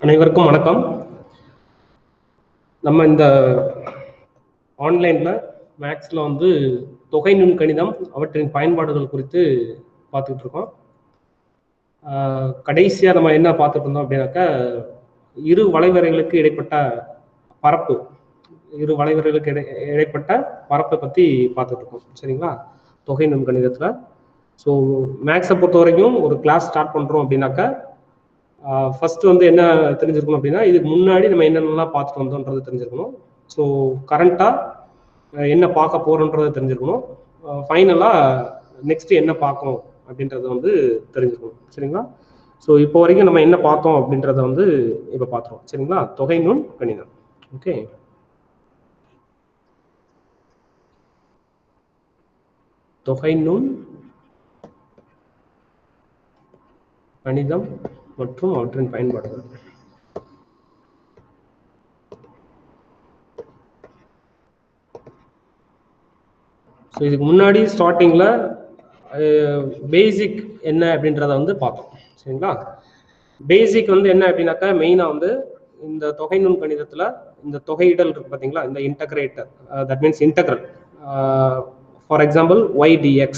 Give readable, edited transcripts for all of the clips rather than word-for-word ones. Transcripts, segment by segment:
அனைவருக்கும் வணக்கம். நம்ம இந்த ஆன்லைன்ல மேக்ஸ்ல வந்து தொகை நுண்கணிதம் அவற்றின் பயன்பாடுகள் குறித்து பார்த்துட்டு இருக்கோம். கடைசியா நம்ம என்ன பார்த்துட்டு இருந்தோம் அப்படின்னாக்கா, இரு வளைவரைகளுக்கு இடைப்பட்ட பரப்பு, இரு வளைவரைகளுக்கு இடைப்பட்ட பரப்பை பத்தி பார்த்துட்டு இருக்கோம். சரிங்களா? தொகை நுண்கணிதத்துல. ஸோ மேக்ஸை பொறுத்த வரைக்கும் ஒரு கிளாஸ் ஸ்டார்ட் பண்றோம் அப்படின்னாக்கா, ஃபர்ஸ்ட் வந்து என்ன தெரிஞ்சிருக்கணும் அப்படின்னா, இதுக்கு முன்னாடி நம்ம என்னென்னலாம் பார்த்துட்டு வந்தோன்றது தெரிஞ்சிருக்கணும். ஸோ கரண்டா என்ன பார்க்க போறோன்றது தெரிஞ்சிருக்கணும். ஃபைனலா நெக்ஸ்ட் என்ன பார்க்கணும் அப்படின்றத வந்து தெரிஞ்சிருக்கணும். சரிங்களா? ஸோ இப்போ வரைக்கும் நம்ம என்ன பார்த்தோம் அப்படின்றத வந்து இப்போ பார்த்துருவோம். சரிங்களா? தொகை நுண் கணிதம். ஓகே, தொகை நுண் கணிதம் மற்றும் அவற்றின் பயன்பாடுகள். ஸோ இதுக்கு முன்னாடி ஸ்டார்டிங்ல பேசிக் என்ன அப்படின்றத வந்து பார்த்தோம். சரிங்களா? பேசிக் வந்து என்ன அப்படின்னாக்கா, மெயினா வந்து இந்த தொகை நுண் கணிதத்துல இந்த தொகையிடல் இருக்கு பார்த்தீங்களா, இந்த integrator, that means integral. For example y dx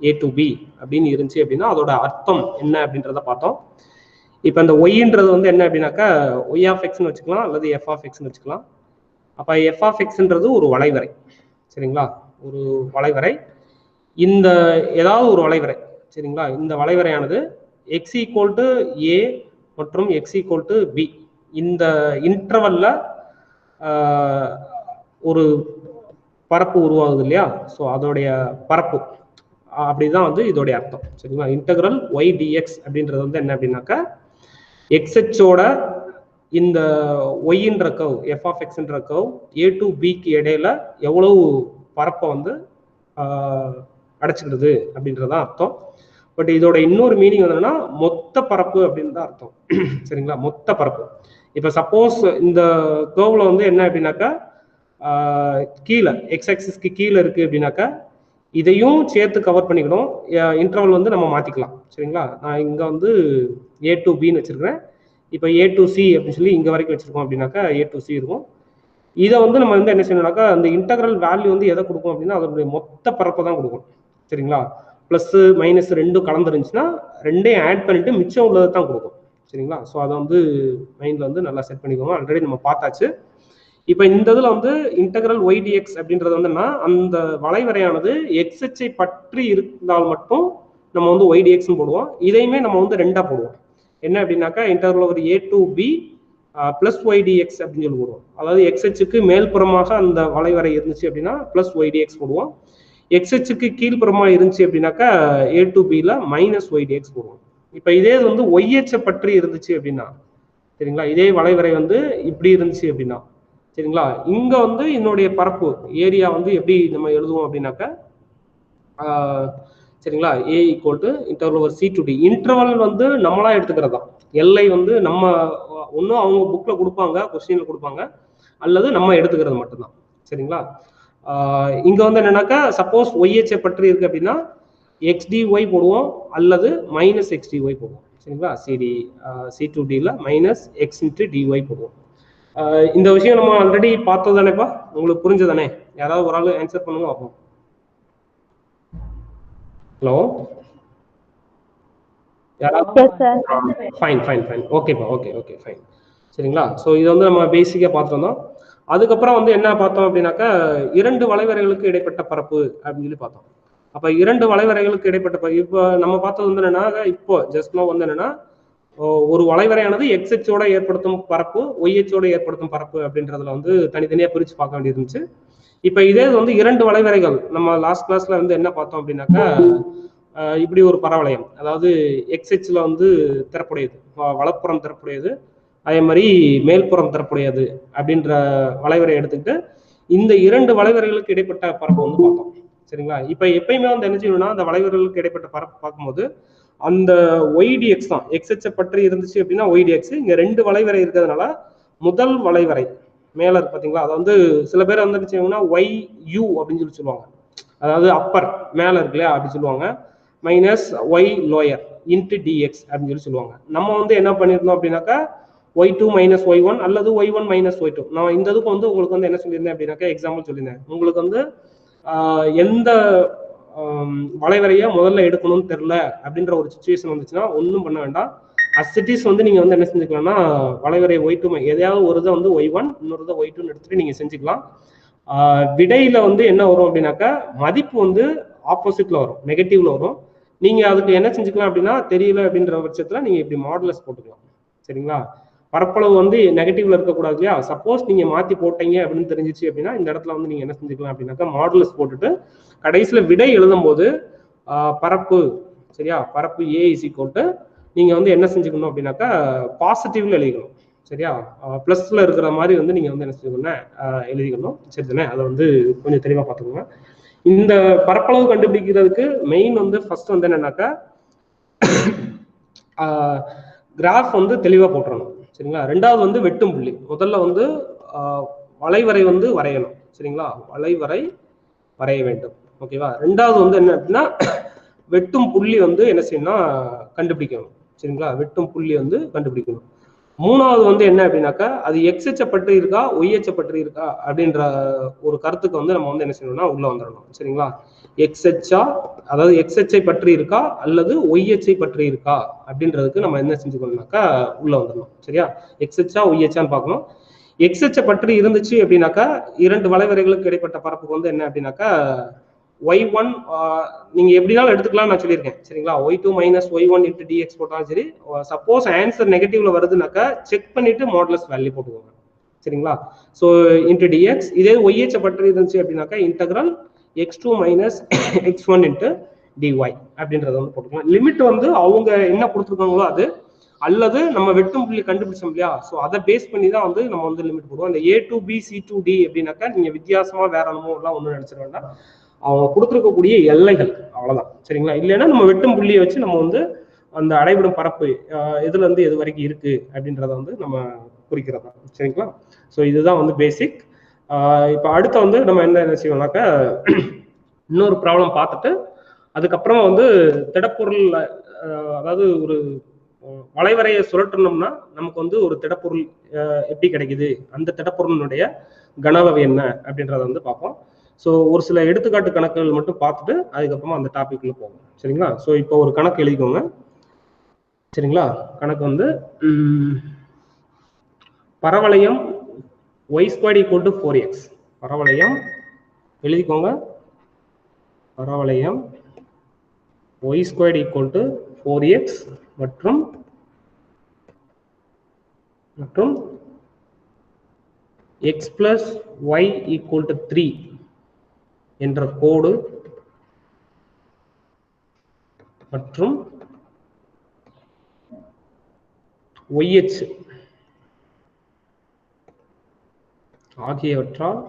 a to b அப்படின்னு இருந்துச்சு அப்படின்னா அதோட அர்த்தம் என்ன அப்படின்றத பார்த்தோம். இப்போ இந்த ஒய்ன்றது வந்து என்ன அப்படின்னாக்கா, ஒய் ஆஃப் எக்ஸ்ன்னு வச்சுக்கலாம் அல்லது எஃப் ஆஃப் எக்ஸ்ன்னு வச்சுக்கலாம். அப்போ எஃப் ஆஃப் எக்ஸ்ன்றது ஒரு வளைவரை. சரிங்களா? ஒரு வளைவரை, இந்த ஏதாவது ஒரு வளைவரை. சரிங்களா? இந்த வளைவரையானது எக்ஸ் ஈக்குவல் டு ஏ மற்றும் எக்ஸ் ஈக்குவல் டு பி, இந்த இன்டர்வல்ல ஒரு பரப்பு உருவாகுது இல்லையா? ஸோ அதோடைய பரப்பு அப்படிதான் வந்து இதோடைய அர்த்தம். சரிங்களா? இன்டகிரல் ஒய் டிஎக்ஸ் அப்படின்றது வந்து என்ன அப்படின்னாக்கா, எக்ஸ்ஹெச்சோட இந்த ஒய்ன்ற கர்வ், எஃப் ஆஃப் எக்ஸ்ன்ற கர்வ் ஏ டு பிக்கு இடையில எவ்வளவு பரப்பை வந்து அடைச்சிக்கிடுது அப்படின்றதான் அர்த்தம். பட் இதோட இன்னொரு மீனிங் என்னன்னா, மொத்த பரப்பு அப்படின்னு தான் அர்த்தம். சரிங்களா? மொத்த பரப்பு. இப்போ சப்போஸ் இந்த கர்வ்ல வந்து என்ன அப்படின்னாக்கா, கீழே எக்ஸ் ஆக்சிஸ்க்கு கீழே இருக்கு அப்படின்னாக்கா, இதையும் சேர்த்து கவர் பண்ணிக்கணும். இன்டர்வல் வந்து நம்ம மாத்திக்கலாம். சரிங்களா? நான் இங்க வந்து ஏ டு பின்னு வச்சிருக்கிறேன். இப்போ ஏ டு சி அப்படின்னு சொல்லி இங்க வரைக்கும் வச்சிருக்கோம் அப்படின்னாக்கா ஏ டு சி இருக்கும். இதை வந்து நம்ம வந்து என்ன செய்யணும்னாக்கா, அந்த இன்டகிரல் வேல்யூ வந்து எதை கொடுக்கும் அப்படின்னா அதோடைய மொத்த பரப்பை தான் கொடுக்கும். சரிங்களா? பிளஸ் மைனஸ் ரெண்டும் கலந்துருந்துச்சுன்னா ரெண்டையும் ஆட் பண்ணிட்டு மிச்சம் உள்ளதை தான் கொடுக்கும். சரிங்களா? ஸோ அதை வந்து மைண்ட்ல வந்து நல்லா செட் பண்ணிக்கோங்க. ஆல்ரெடி நம்ம பார்த்தாச்சு. இப்போ இந்த இதில் வந்து இன்டகிரல் ஒய் டிஎக்ஸ் அப்படின்றது வந்துன்னா, அந்த வளைவரையானது எக்ஸ்ஹெச்சை பற்றி இருந்தால் மட்டும் நம்ம வந்து ஒய் டிஎக்ஸ்ன்னு போடுவோம். இதையுமே நம்ம வந்து ரெண்டா போடுவோம். என்ன அப்படின்னாக்கா, integral over A to B plus Y DX அப்படின்னு சொல்லி போடுவோம். அதாவது எக்ஸ்ஹெச்சுக்கு மேல்புறமாக அந்த வளைவரை இருந்துச்சு அப்படின்னா பிளஸ் ஒய் டிஎக்ஸ் போடுவோம். எக்ஸ்ஹெச்சுக்கு கீழ்ப்புறமாக இருந்துச்சு அப்படின்னாக்கா ஏ டு பியில் மைனஸ் ஒய் டிஎக்ஸ் போடுவோம். இப்போ இதே வந்து ஒய்ஹெச்சை பற்றி இருந்துச்சு அப்படின்னா, சரிங்களா, இதே வளைவரை வந்து இப்படி இருந்துச்சு அப்படின்னா, சரிங்களா, இங்க வந்து என்னுடைய பரப்பு ஏரியா வந்து எப்படி நம்ம எழுதுவோம் அப்படின்னாக்கா, சரிங்களா, a equal to integral over c to d. Integral வந்து நம்மளா எடுத்துக்கிறதா, எல்லை வந்து நம்ம ஒன்றும் அவங்க புக்ல கொடுப்பாங்க, கொஸ்டின்ல கொடுப்பாங்க, அல்லது நம்ம எடுத்துக்கிறது மட்டும்தான். சரிங்களா? இங்க வந்து என்னன்னாக்கா, சப்போஸ் ஒய்ஹெச்சை பற்றி இருக்கு அப்படின்னா எக்ஸ் டி ஒய் போடுவோம் அல்லது மைனஸ் எக்ஸ் டி ஒய் போடுவோம். சரிங்களா? சிடி சி டு டியில் மைனஸ் எக்ஸ் இன்ட்டு டிஒய் போடுவோம். இந்த விஷயம் நம்ம ஆல்ரெடி பார்த்தது தானேப்பா? உங்களுக்கு புரிஞ்சதானே? யாராவது ஒரு ஆள் ஆன்சர் பண்ணுங்க பார்ப்போம். ஹலோ, ஃபைன் ஃபைன் ஃபைன், ஓகேப்பா, ஓகே ஓகே ஃபைன். சரிங்களா? ஸோ இது வந்து நம்ம பேசிக்காக பார்த்துருந்தோம். அதுக்கப்புறம் வந்து என்ன பார்த்தோம் அப்படின்னாக்கா, இரண்டு வளைவரைகளுக்கு இடைப்பட்ட பரப்பு அப்படின்னு சொல்லி பார்த்தோம். அப்போ இரண்டு வளைவரைகளுக்கு இடைப்பட்ட இப்போ நம்ம பார்த்தது வந்து என்னன்னா, இப்போ ஜஸ்ட் வந்து என்னன்னா, ஒரு வளைவரையானது எக்ஸ்ஹெச்சோட ஏற்படுத்தும் பரப்பு, ஒய்ஹெச்சோட ஏற்படுத்தும் பரப்பு அப்படின்றதுல வந்து தனித்தனியாக பிரித்து பார்க்க வேண்டியது இருந்துச்சு. இப்போ இதே வந்து இரண்டு வளைவரைகள் நம்ம லாஸ்ட் கிளாஸ்ல வந்து என்ன பார்த்தோம் அப்படின்னாக்கா, இப்படி ஒரு பரவளையம், அதாவது எக்ஸ்ஹெச்ல வந்து திறப்புடையது, வலப்புறம் திறப்புடையது, அதே மாதிரி மேல்புறம் திறப்புடையது அப்படின்ற வளைவரை எடுத்துக்கிட்டு இந்த இரண்டு வளைவரைகளுக்கு இடைப்பட்ட பரப்பு வந்து பார்த்தோம். சரிங்களா? இப்போ எப்பயுமே வந்து என்ன செய்யணும்னா, அந்த வளைவரைகளுக்கு இடைப்பட்ட பரப்பு பார்க்கும்போது அந்த ஒய்டிஎக்ஸ் தான், எக்ஸ்ஹெச்சை பற்றி இருந்துச்சு அப்படின்னா ஒய்டிஎக்ஸ். இங்க ரெண்டு வளைவரை இருக்கிறதுனால முதல் வளைவரை மேல இருக்கு பார்த்தீங்களா, அதை வந்து சில பேர் வந்து என்ன செய்வாங்கன்னா ஒய் யூ அப்படின்னு சொல்லி சொல்லுவாங்க, அதாவது அப்பர் மேல இருக்கு இல்லையா அப்படி சொல்லுவாங்க, minus Y lower into DX அப்படின்னு சொல்லி சொல்லுவாங்க. நம்ம வந்து என்ன பண்ணியிருந்தோம் அப்படின்னாக்கா, y2 மைனஸ் y1 அல்லது y1 மைனஸ் y2. நான் இந்த இதுக்கு வந்து உங்களுக்கு வந்து என்ன சொல்லியிருந்தேன் அப்படின்னாக்கா எக்ஸாம்பிள் சொல்லியிருந்தேன். உங்களுக்கு வந்து எந்த வளைவரைய முதல்ல எடுக்கணும்னு தெரியல அப்படின்ற ஒரு சுச்சுவேஷன் வந்துச்சுன்னா ஒன்றும் பண்ண வேண்டாம். அசிட்டிஸ் வந்து நீங்க வந்து என்ன செஞ்சுக்கலாம்னா வளைவரை y2 எதையாவது ஒரு இதை வந்து y1 இன்னொரு இதை y2 எடுத்துட்டு நீங்க செஞ்சுக்கலாம். விடையில வந்து என்ன வரும் அப்படின்னாக்கா மதிப்பு வந்து ஆப்போசிட்ல வரும், நெகட்டிவ்ல வரும். நீங்க அதுக்கு என்ன செஞ்சுக்கலாம் அப்படின்னா தெரியல அப்படின்ற பட்சத்துல நீங்க இப்படி மாடுலஸ் போட்டுக்கலாம். சரிங்களா? பரப்பளவு வந்து நெகட்டிவ்ல இருக்கக்கூடாது இல்லையா? சப்போஸ் நீங்க மாத்தி போட்டீங்க அப்படின்னு தெரிஞ்சிச்சு அப்படின்னா இந்த இடத்துல வந்து நீங்க என்ன செஞ்சுக்கலாம் அப்படின்னாக்கா மாடுலஸ் போட்டுட்டு கடைசியில விடை எழுதும் போது பரப்பு, சரியா, பரப்பு ஏ இஸ் ஈக்குவல் டு நீங்க வந்து என்ன செஞ்சுக்கணும் அப்படின்னாக்கா பாசிட்டிவ்ல எழுதிக்கணும். சரியா? பிளஸ்ல இருக்கிற மாதிரி வந்து நீங்க வந்து என்ன செஞ்சுக்கணும்னா எழுதிக்கணும். சரி தானே? அதை வந்து கொஞ்சம் தெளிவா பார்த்துக்கோங்க. இந்த பரப்பளவு கண்டுபிடிக்கிறதுக்கு மெயின் வந்து ஃபர்ஸ்ட் வந்து என்னன்னாக்கா கிராஃப் வந்து தெளிவா போட்டுறணும். சரிங்களா? ரெண்டாவது வந்து வெட்டும் புள்ளி. முதல்ல வந்து வளைவரை வந்து வரையணும். சரிங்களா? வளைவரை வரைய வேண்டும். ஓகேவா? ரெண்டாவது வந்து என்ன அப்படின்னா வெட்டும் புள்ளி வந்து என்ன செய்யணும்னா கண்டுபிடிக்கணும். சரிங்களா? வெட்டும் புள்ளி வந்து கண்டுபிடிக்கணும். மூணாவது வந்து என்ன அப்படின்னாக்கா அது எக்ஸ் அச்சை பற்றி இருக்கா ஒய் அச்சை பற்றி இருக்கா அப்படின்ற ஒரு கருத்துக்கு வந்து நம்ம வந்து என்ன செய்யணும்னா உள்ள வந்துடணும். சரிங்களா? எக்ஸ் அச்சா, அதாவது எக்ஸ் அச்சை பற்றி இருக்கா அல்லது ஒய் அச்சை பற்றி இருக்கா அப்படின்றதுக்கு நம்ம என்ன செஞ்சுக்கணும்னாக்கா உள்ள வந்துடணும். சரியா? எக்ஸ் அச்சா ஒய் அச்சான்னு பார்க்கணும். எக்ஸ் அச்சை பற்றி இருந்துச்சு அப்படின்னாக்கா இரண்டு வளைவரைகளுக்கு இடைப்பட்ட பரப்புக்கு வந்து என்ன அப்படின்னாக்கா y1 நீங்க எப்படினாலும் எடுத்துக்கலாம் நான் சொல்லியிருக்கேன். சரிங்களா? y2 minus y1 into dx போட்டாலும் சரி. சப்போஸ் ஆன்சர் நெகட்டிவ்ல வருதுனாக்கா செக் பண்ணிட்டு மாடுலஸ் வேல்யூ போட்டுக்கோங்க. சரிங்களா? So into dx. இதே yh பற்றி இருந்துச்சு அப்படின்னாக்கா integral x2 minus x1 into dy அப்படின்றத வந்து போட்டுக்கலாம். லிமிட் வந்து அவங்க என்ன கொடுத்துருக்காங்களோ அது, அல்லது நம்ம வெட்டும் புள்ளி கண்டுபிடிச்சோம் இல்லையா? ஸோ அதை பேஸ் பண்ணி தான் வந்து நம்ம வந்து லிமிட் போடுவோம். அந்த a2b c2d அப்படின்னாக்கா நீங்க வித்தியாசமா வேற என்னமோ எல்லாம் ஒன்றும் நினைச்சிட வேண்டாம். அவங்க கொடுத்துருக்கக்கூடிய எல்லைகள் அவ்வளவுதான். சரிங்களா? இல்லைன்னா நம்ம வெட்டும் புள்ளியை வச்சு நம்ம வந்து அந்த அடைபடும் பரப்பு எதுல இருந்து எது வரைக்கும் இருக்கு அப்படின்றத வந்து நம்ம குறிக்கிறதா. சரிங்களா? ஸோ இதுதான் வந்து பேசிக். இப்போ அடுத்த வந்து நம்ம என்ன செய்வோம்னாக்கா இன்னொரு ப்ராப்ளம் பார்த்துட்டு அதுக்கப்புறமா வந்து திடப்பொருள், அதாவது ஒரு வளைவரையை சுழற்றணும்னா நமக்கு வந்து ஒரு திடப்பொருள் எப்படி கிடைக்குது, அந்த திடப்பொருளினுடைய கனவகை என்ன அப்படின்றத வந்து பார்ப்போம். ஸோ ஒரு சில எடுத்துக்காட்டு கணக்குகள் மட்டும் பார்த்துட்டு அதுக்கப்புறமா அந்த டாபிக்ல போகும். சரிங்களா? ஸோ இப்போ ஒரு கணக்கு எழுதிக்கோங்க. சரிங்களா? கணக்கு வந்து பரவளையம் y² = 4x. பரவளையம் எழுதிக்கோங்க. பரவளையம் y² = 4x மற்றும் x + y = 3 என்ற கோடு மற்றும் YH ஆகியவற்றால்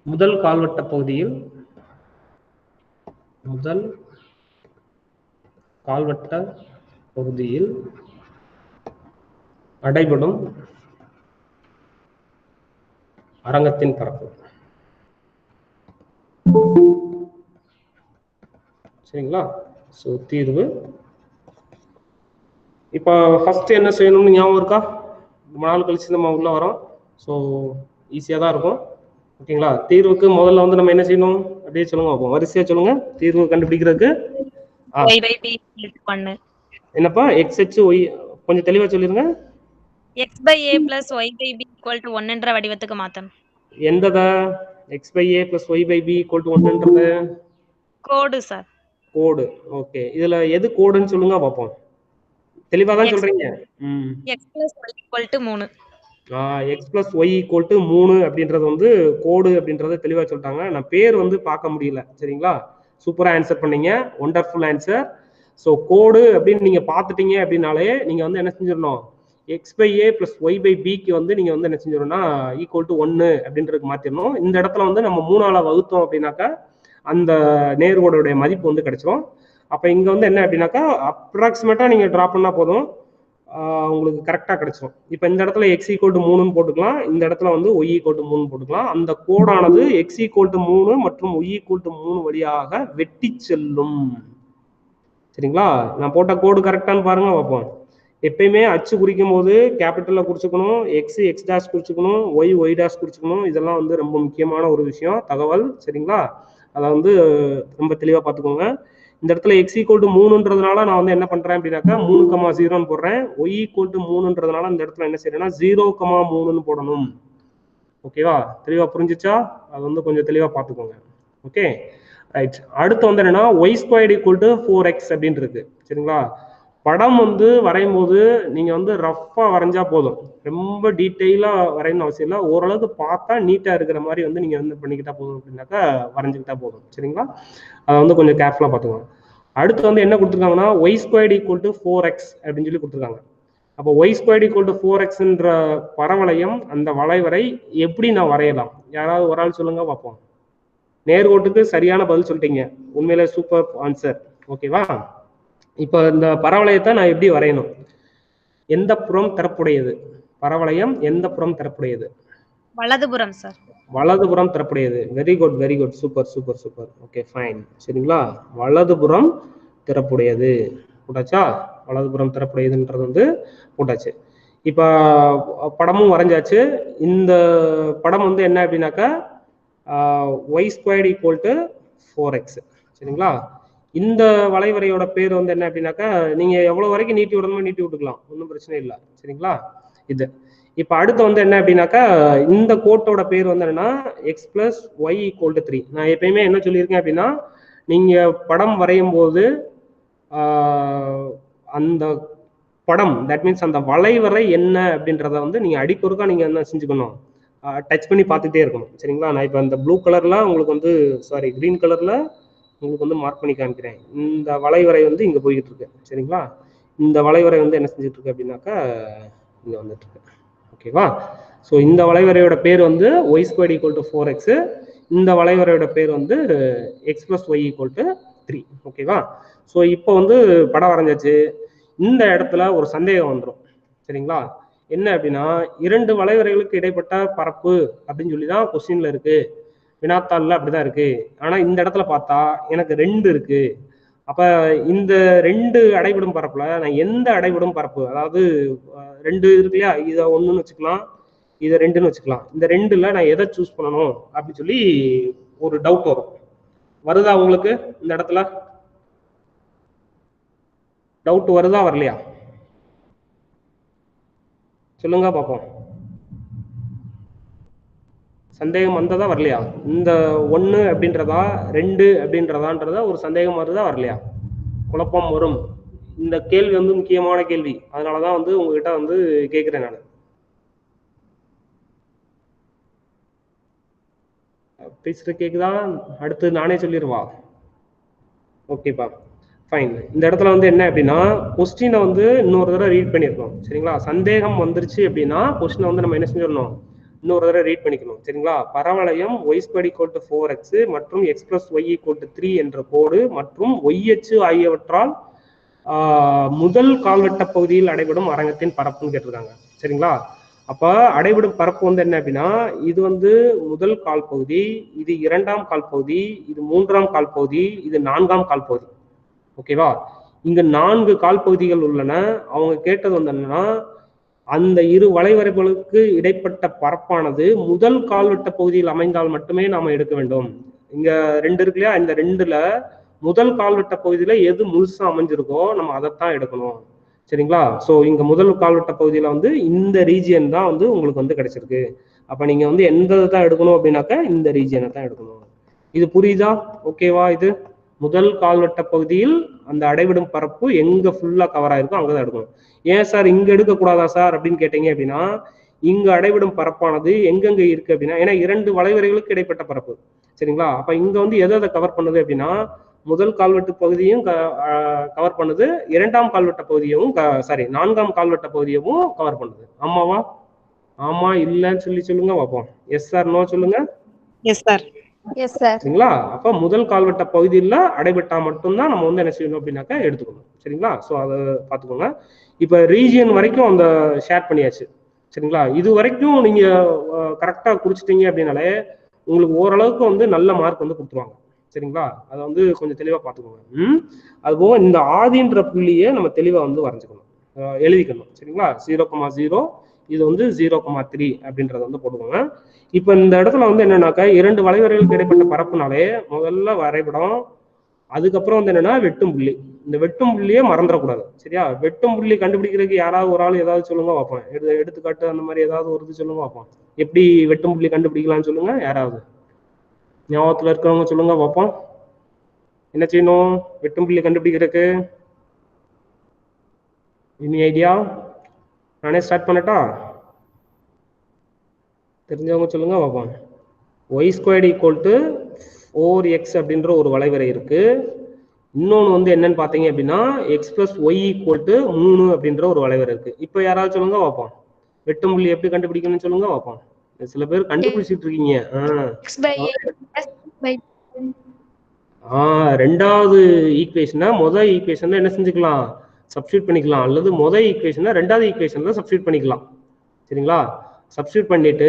முதல் கால்வட்ட பகுதியில் அடைபடும் அரங்கத்தின் பரப்பு. சரிங்களா? ஸோ தீர்வு. இப்போ ஃபர்ஸ்ட் என்ன செய்யணும்னு ஞாபகம் இருக்கா? ரொம்ப நாள் கழிச்சு நம்ம உள்ள வரோம். ஸோ ஈஸியாக தான் இருக்கும். ஓகேங்களா? தீர்வுக்கு முதல்ல வந்து நம்ம என்ன செய்யணும் அப்படியே சொல்லுங்க, வரிசையா சொல்லுங்க. தீர்வு கண்டுபிடிக்கிறதுக்கு என்னப்பா xh y கொஞ்சம் தெளிவா சொல்லிருங்க. x/a + y/b = 1 என்ற வடிவத்துக்கு மாத்தணும். எந்ததா x/a + y/b = 1 என்றது கோடு சார். கோடு. ஓகே, இதுல எது கோடுன்னு சொல்லுங்க பாப்போம். தெளிவா தான் சொல்றீங்க. x + y = 3. x + y = 3 அப்படின்றது வந்து கோடு அப்படின்றத தெளிவா சொல்லிட்டாங்க. நான் பேர் வந்து பார்க்க முடியல. சரிங்களா? சூப்பரா ஆன்சர் பண்ணீங்க. Wonderful answer. ஸோ கோடு அப்படின்னு நீங்க பார்த்துட்டீங்க அப்படின்னாலே நீங்க வந்து என்ன செஞ்சிடணும், x/a + y/bக்கு வந்து நீங்க வந்து என்ன செஞ்சிடணும்னா = 1 அப்படின்றதுக்கு மாத்திரணும். இந்த இடத்துல வந்து நம்ம 3ஆல வகுத்தோம் அப்படின்னாக்கா அந்த நேர்கோடுடைய மதிப்பு வந்து கிடைச்சிடும். அப்ப இங்க வந்து என்ன அப்படின்னாக்கா அப்ராக்சிமேட்டா நீங்க டிரா பண்ணா போதும். உங்களுக்கு கரெக்டா கிடைச்சிடும். இப்ப இந்த இடத்துல எக்ஸ் ஈக்குவல் டு 3ன்னு போட்டுக்கலாம், இந்த இடத்துல வந்து ஒய் ஈக்குவல் டு 3 போட்டுக்கலாம். அந்த கோடானது எக்ஸ் ஈக்குவல் டு 3 மற்றும் ஒய் ஈக்குவல் டு 3 வழியாக வெட்டி செல்லும். சரிங்களா? நான் போட்ட கோடு கரெக்டான்னு பாருங்க பார்ப்போம். எப்பயுமே அச்சு குறிக்கும் போது கேபிட்டல்ல குறிச்சுக்கணும், எக்ஸ் எக்ஸ் டேஷ் குறிச்சுக்கணும், ஒய் ஒய் டேஷ் குறிச்சுக்கணும். இதெல்லாம் வந்து ரொம்ப முக்கியமான ஒரு விஷயம், தகவல். சரிங்களா? அதை வந்து ரொம்ப தெளிவா பார்த்துக்கோங்க. இந்த இடத்துல எக்ஸ் ஈக்குவல் டு 3ன்றதுனால நான் வந்து என்ன பண்றேன் அப்படின்னாக்கா 3,0ன்னு போடுறேன். ஒய் ஈக்குவல் டு 3ன்றதுனால இந்த இடத்துல என்ன செய்யறேன்னா 0,3ன்னு போடணும். ஓகேவா? தெளிவா புரிஞ்சிச்சா? அது வந்து கொஞ்சம் தெளிவா பார்த்துக்கோங்க. Okay right. அடுத்து வந்து என்னன்னா Y squared equal to 4x அப்படின்னு இருக்கு. சரிங்களா? படம் வந்து வரையும் போது நீங்க வந்து ரஃபா வரைஞ்சா போதும், ரொம்ப டீட்டெயிலா வரையணும் அவசியம் இல்லை. ஓரளவுக்கு பார்த்தா நீட்டா இருக்கிற மாதிரி வந்து நீங்க வந்து பண்ணிக்கிட்டா போதும் அப்படின்னாக்கா வரைஞ்சுக்கிட்டா போதும். சரிங்களா? அதை வந்து கொஞ்சம் கேர்ஃபுல்லா பார்த்துக்கோங்க. அடுத்து வந்து என்ன கொடுத்துருக்காங்கன்னா Y squared equal to 4x அப்படின்னு சொல்லி கொடுத்துருக்காங்க. அப்போ ஒய் ஸ்கொயர்ட் ஈக்குவல் டு 4xன்ற பரவளையம், அந்த வளைவரை எப்படி நான் வரையலாம்? யாராவது ஒரு ஆள் சொல்லுங்க பார்ப்போம். நேர்கோட்டுக்கு சரியான பதில் சொல்லிட்டீங்க, உண்மையிலே சூப்பர் ஆன்சர். ஓகேவா? இப்போ இந்த பரவளையத்தை நான் எப்படி வரையணும்? எந்த புறம் திறப்புடையது? பரவளையம் எந்த புறம் திறப்புடையது? வலதுபுறம் சார். வலதுபுறம் திறப்புடையது. Very good very good, super super super. Okay fine. சரிங்களா? வலதுபுறம் திறப்புடையது போட்டாச்சா? வலதுபுறம் திறப்புடையதுன்றது வந்து போட்டாச்சு. இப்போ படமும் வரைஞ்சாச்சு. இந்த படம் வந்து என்ன அப்படின்னாக்கா Y squared equal to 4x. சரிங்களா? இந்த வளைவரையோட பேர் வந்து என்ன அப்படின்னாக்கா நீங்க எவ்வளவு வரைக்கும் நீட்டி விடணுமோ நீட்டி விட்டுக்கலாம், ஒன்றும் பிரச்சனை இல்லை. சரிங்களா? இது இப்ப அடுத்து வந்து என்ன அப்படின்னாக்கா இந்த கோட்டோட பேர் வந்து என்னன்னா X plus Y equal to 3. நான் எப்பயுமே என்ன சொல்லியிருக்கேன் அப்படின்னா நீங்க படம் வரையும் போது அந்த படம், தட் மீன்ஸ் அந்த வளைவரை என்ன அப்படின்றத வந்து நீங்க அடிக்கொருக்கா நீங்க என்ன செஞ்சுக்கணும், டச் பண்ணி பார்த்துட்டே இருக்கணும். சரிங்களா? நான் இப்போ இந்த ப்ளூ கலர்ல உங்களுக்கு வந்து சாரி கிரீன் கலர்ல உங்களுக்கு வந்து மார்க் பண்ணி காமிக்கிறேன். இந்த வளைவரை வந்து இங்க போய்கிட்டு இருக்கு. சரிங்களா? இந்த வளைவரை வந்து என்ன செஞ்சுட்டு இருக்கு அப்படின்னாக்கா இங்க வந்துட்டு இருக்கு. ஓகேவா? ஸோ இந்த வளைவரையோட பேர் வந்து Y squared equal to 4x. இந்த வளைவரையோட பேர் வந்து X plus Y equal to 3. ஓகேவா? ஸோ இப்போ வந்து படம் வரைஞ்சாச்சு. இந்த இடத்துல ஒரு சந்தேகம் வந்துடும். சரிங்களா? என்ன அப்படின்னா இரண்டு வளைவரைகளுக்கு இடைப்பட்ட பரப்பு அப்படின்னு சொல்லி தான் கொஸ்டின்ல இருக்கு, வினாத்தாள்ல அப்படிதான் இருக்கு. ஆனா இந்த இடத்துல பார்த்தா எனக்கு 2 இருக்கு. அப்ப இந்த 2 அடைவிடும் பரப்புல நான் எந்த அடைவிடும் பரப்பு, அதாவது 2 இருக்கு இல்லையா, இதை 1ன்னு வச்சுக்கலாம், இதை 2ன்னு வச்சுக்கலாம். இந்த 2ல நான் எதை சூஸ் பண்ணணும் அப்படின்னு சொல்லி ஒரு டவுட் வரும். வருதா உங்களுக்கு? இந்த இடத்துல டவுட் வருதா வரலையா? சொல்லுங்க பார்ப்போம். சந்தேகம் வந்ததா வரலையா? இந்த 1 அப்படின்றதா 2 அப்படின்றதான்றத ஒரு சந்தேகம் வருதா வரலையா? குழப்பம் வரும். இந்த கேள்வி வந்து முக்கியமான கேள்வி, அதனாலதான் வந்து உங்ககிட்ட வந்து கேட்கிறேன் நான். பேசுற கேக்குதா? அடுத்து நானே சொல்லிடுவா? ஓகேப்பா ஃபைன். இந்த இடத்துல வந்து என்ன அப்படின்னா கொஸ்டினை வந்து இன்னொரு தடவை ரீட் பண்ணிருக்கணும். சரிங்களா? சந்தேகம் வந்துருச்சு அப்படின்னா கொஸ்டினை வந்து நம்ம என்ன செஞ்சிடணும், இன்னொரு தடவை ரீட் பண்ணிக்கணும். சரிங்களா? பரவளையம் Y squared equal to 4x மற்றும் X plus Y equal to 3 என்ற கோடு மற்றும் ஒய் அச்சு ஆகியவற்றால் முதல் கால்வட்ட பகுதியில் அடைபடும் அரங்கத்தின் பரப்புன்னு கேட்டிருக்காங்க. சரிங்களா? அப்ப அடைபடும் பரப்பு வந்து என்ன அப்படின்னா இது வந்து முதல் கால் பகுதி, இது இரண்டாம் கால் பகுதி, இது மூன்றாம் கால் பகுதி, இது நான்காம் கால் பகுதி. ஓகேவா? இங்க 4 கால் பகுதிகள் உள்ளன. அவங்க கேட்டது வந்து என்னன்னா அந்த இரு வளைவரைகளுக்கு இடைப்பட்ட பரப்பானது முதல் கால்வட்ட பகுதியில் அமைந்தால் மட்டுமே நாம எடுக்க வேண்டும். இங்க 2 இருக்கு இல்லையா, இந்த 2ல முதல் கால்வட்ட பகுதியில எது முழுசா அமைஞ்சிருக்கோ நம்ம அதைத்தான் எடுக்கணும். சரிங்களா? ஸோ இங்க முதல் கால்வட்ட பகுதியில வந்து இந்த ரீஜியன் தான் வந்து உங்களுக்கு வந்து கிடைச்சிருக்கு. அப்ப நீங்க வந்து எந்த தான் எடுக்கணும் அப்படின்னாக்கா இந்த ரீஜியனை தான் எடுக்கணும். இது புரியுதா? ஓகேவா? இது முதல் கால்வட்ட பகுதியில் அந்த அடைவிடும் பரப்பு எங்க ஃபுல்லா கவர் ஆயிருக்கும் அங்கதான் எடுக்கணும். ஏன் சார் இங்க எடுக்க கூடாதா சார் அப்படின்னு கேட்டீங்க அப்படின்னா இங்க அடைவிடும் பரப்பானது எங்கெங்க இருக்கு அப்படின்னா ஏன்னா 2 வளைவரைகளுக்கு இடைப்பட்ட பரப்பு. சரிங்களா? அப்ப இங்க வந்து எதை கவர் பண்ணுது அப்படின்னா முதல் கால்வெட்டு பகுதியும் கவர் பண்ணுது, இரண்டாம் கால்வட்ட பகுதியும் சாரி 4ஆம் கால்வட்ட பகுதியவும் கவர் பண்ணுது. ஆமாவா? ஆமா இல்லன்னு சொல்லி சொல்லுங்க பாப்போம். எஸ் சார் நோ சொல்லுங்க. Yes sir. Yes sir. சரிங்களா? அப்ப முதல் கால்வட்ட பகுதியில் அடைபட்டா மட்டும்தான் நம்ம வந்து என்ன செய்யணும் அப்படின்னாக்கா எடுத்துக்கணும். சரிங்களா? ஸோ அதை பார்த்துக்கோங்க. இப்போ ரீஜியன் வரைக்கும் அந்த ஷேர் பண்ணியாச்சு. சரிங்களா? இது வரைக்கும் நீங்க கரெக்டா குறிச்சிட்டீங்க அப்படின்னாலே உங்களுக்கு ஓரளவுக்கு வந்து நல்ல மார்க் வந்து கொடுத்துருவாங்க. சரிங்களா? அதை வந்து கொஞ்சம் தெளிவா பார்த்துக்கோங்க. அதுபோக இந்த ஆதின்ற புள்ளியை நம்ம தெளிவா வந்து வரைஞ்சுக்கணும், எழுதிக்கணும். சரிங்களா? 0,0 இது வந்து 0,3 அப்படின்றத வந்து போட்டுக்கோங்க. இப்ப இந்த இடத்துல வந்து என்னன்னாக்கா 2 வளைவரைகளுக்கு இடைப்பட்ட பரப்புனாலே முதல்ல வரைபடம், அதுக்கப்புறம் வந்து என்னன்னா வெட்டும் புள்ளி. இந்த வெட்டும் புள்ளியே மறந்துடக்கூடாது. சரியா? வெட்டும் புள்ளி கண்டுபிடிக்கிறதுக்கு யாராவது ஒரு ஆள் ஏதாவது சொல்லுங்க பார்ப்போம். எடுத்துக்காட்டு அந்த மாதிரி ஏதாவது ஒரு இது சொல்லுங்க பார்ப்போம். எப்படி வெட்டும் புள்ளி கண்டுபிடிக்கலாம்னு சொல்லுங்க. யாராவது ஞாபகத்துல இருக்கிறவங்க சொல்லுங்க பார்ப்போம். என்ன செய்யணும் வெட்டும் புள்ளி கண்டுபிடிக்கிறதுக்கு? இனி ஐடியா? நானே ஸ்டார்ட் பண்ணட்டா? தெரிஞ்சவங்க சொல்லுங்க பார்ப்போம். y² = 4x அப்படின்ற ஒரு வளைவரை இருக்கு. இன்னொன்று வந்து என்னன்னு பார்த்தீங்க அப்படின்னா x + y = 3 அப்படின்ற ஒரு வளைவரை இருக்கு. இப்போ யாராவது சொல்லுங்க பார்ப்போம், வெட்டும் புள்ளி எப்படி கண்டுபிடிக்கணும்னு சொல்லுங்க பார்ப்போம். சில பேர் கண்டுபிடிச்சிட்டு இருக்கீங்க. ரெண்டாவது ஈக்குவேஷனை முதல் ஈக்குவேஷன்ல என்ன செஞ்சுக்கலாம், சப்ஸ்டியூட் பண்ணிக்கலாம். அல்லது முதல் ஈக்குவேஷனை ரெண்டாவது ஈக்குவேஷன்ல சப்ஸ்டியூட் பண்ணிக்கலாம். சரிங்களா? சப்ஸ்டியூட் பண்ணிட்டு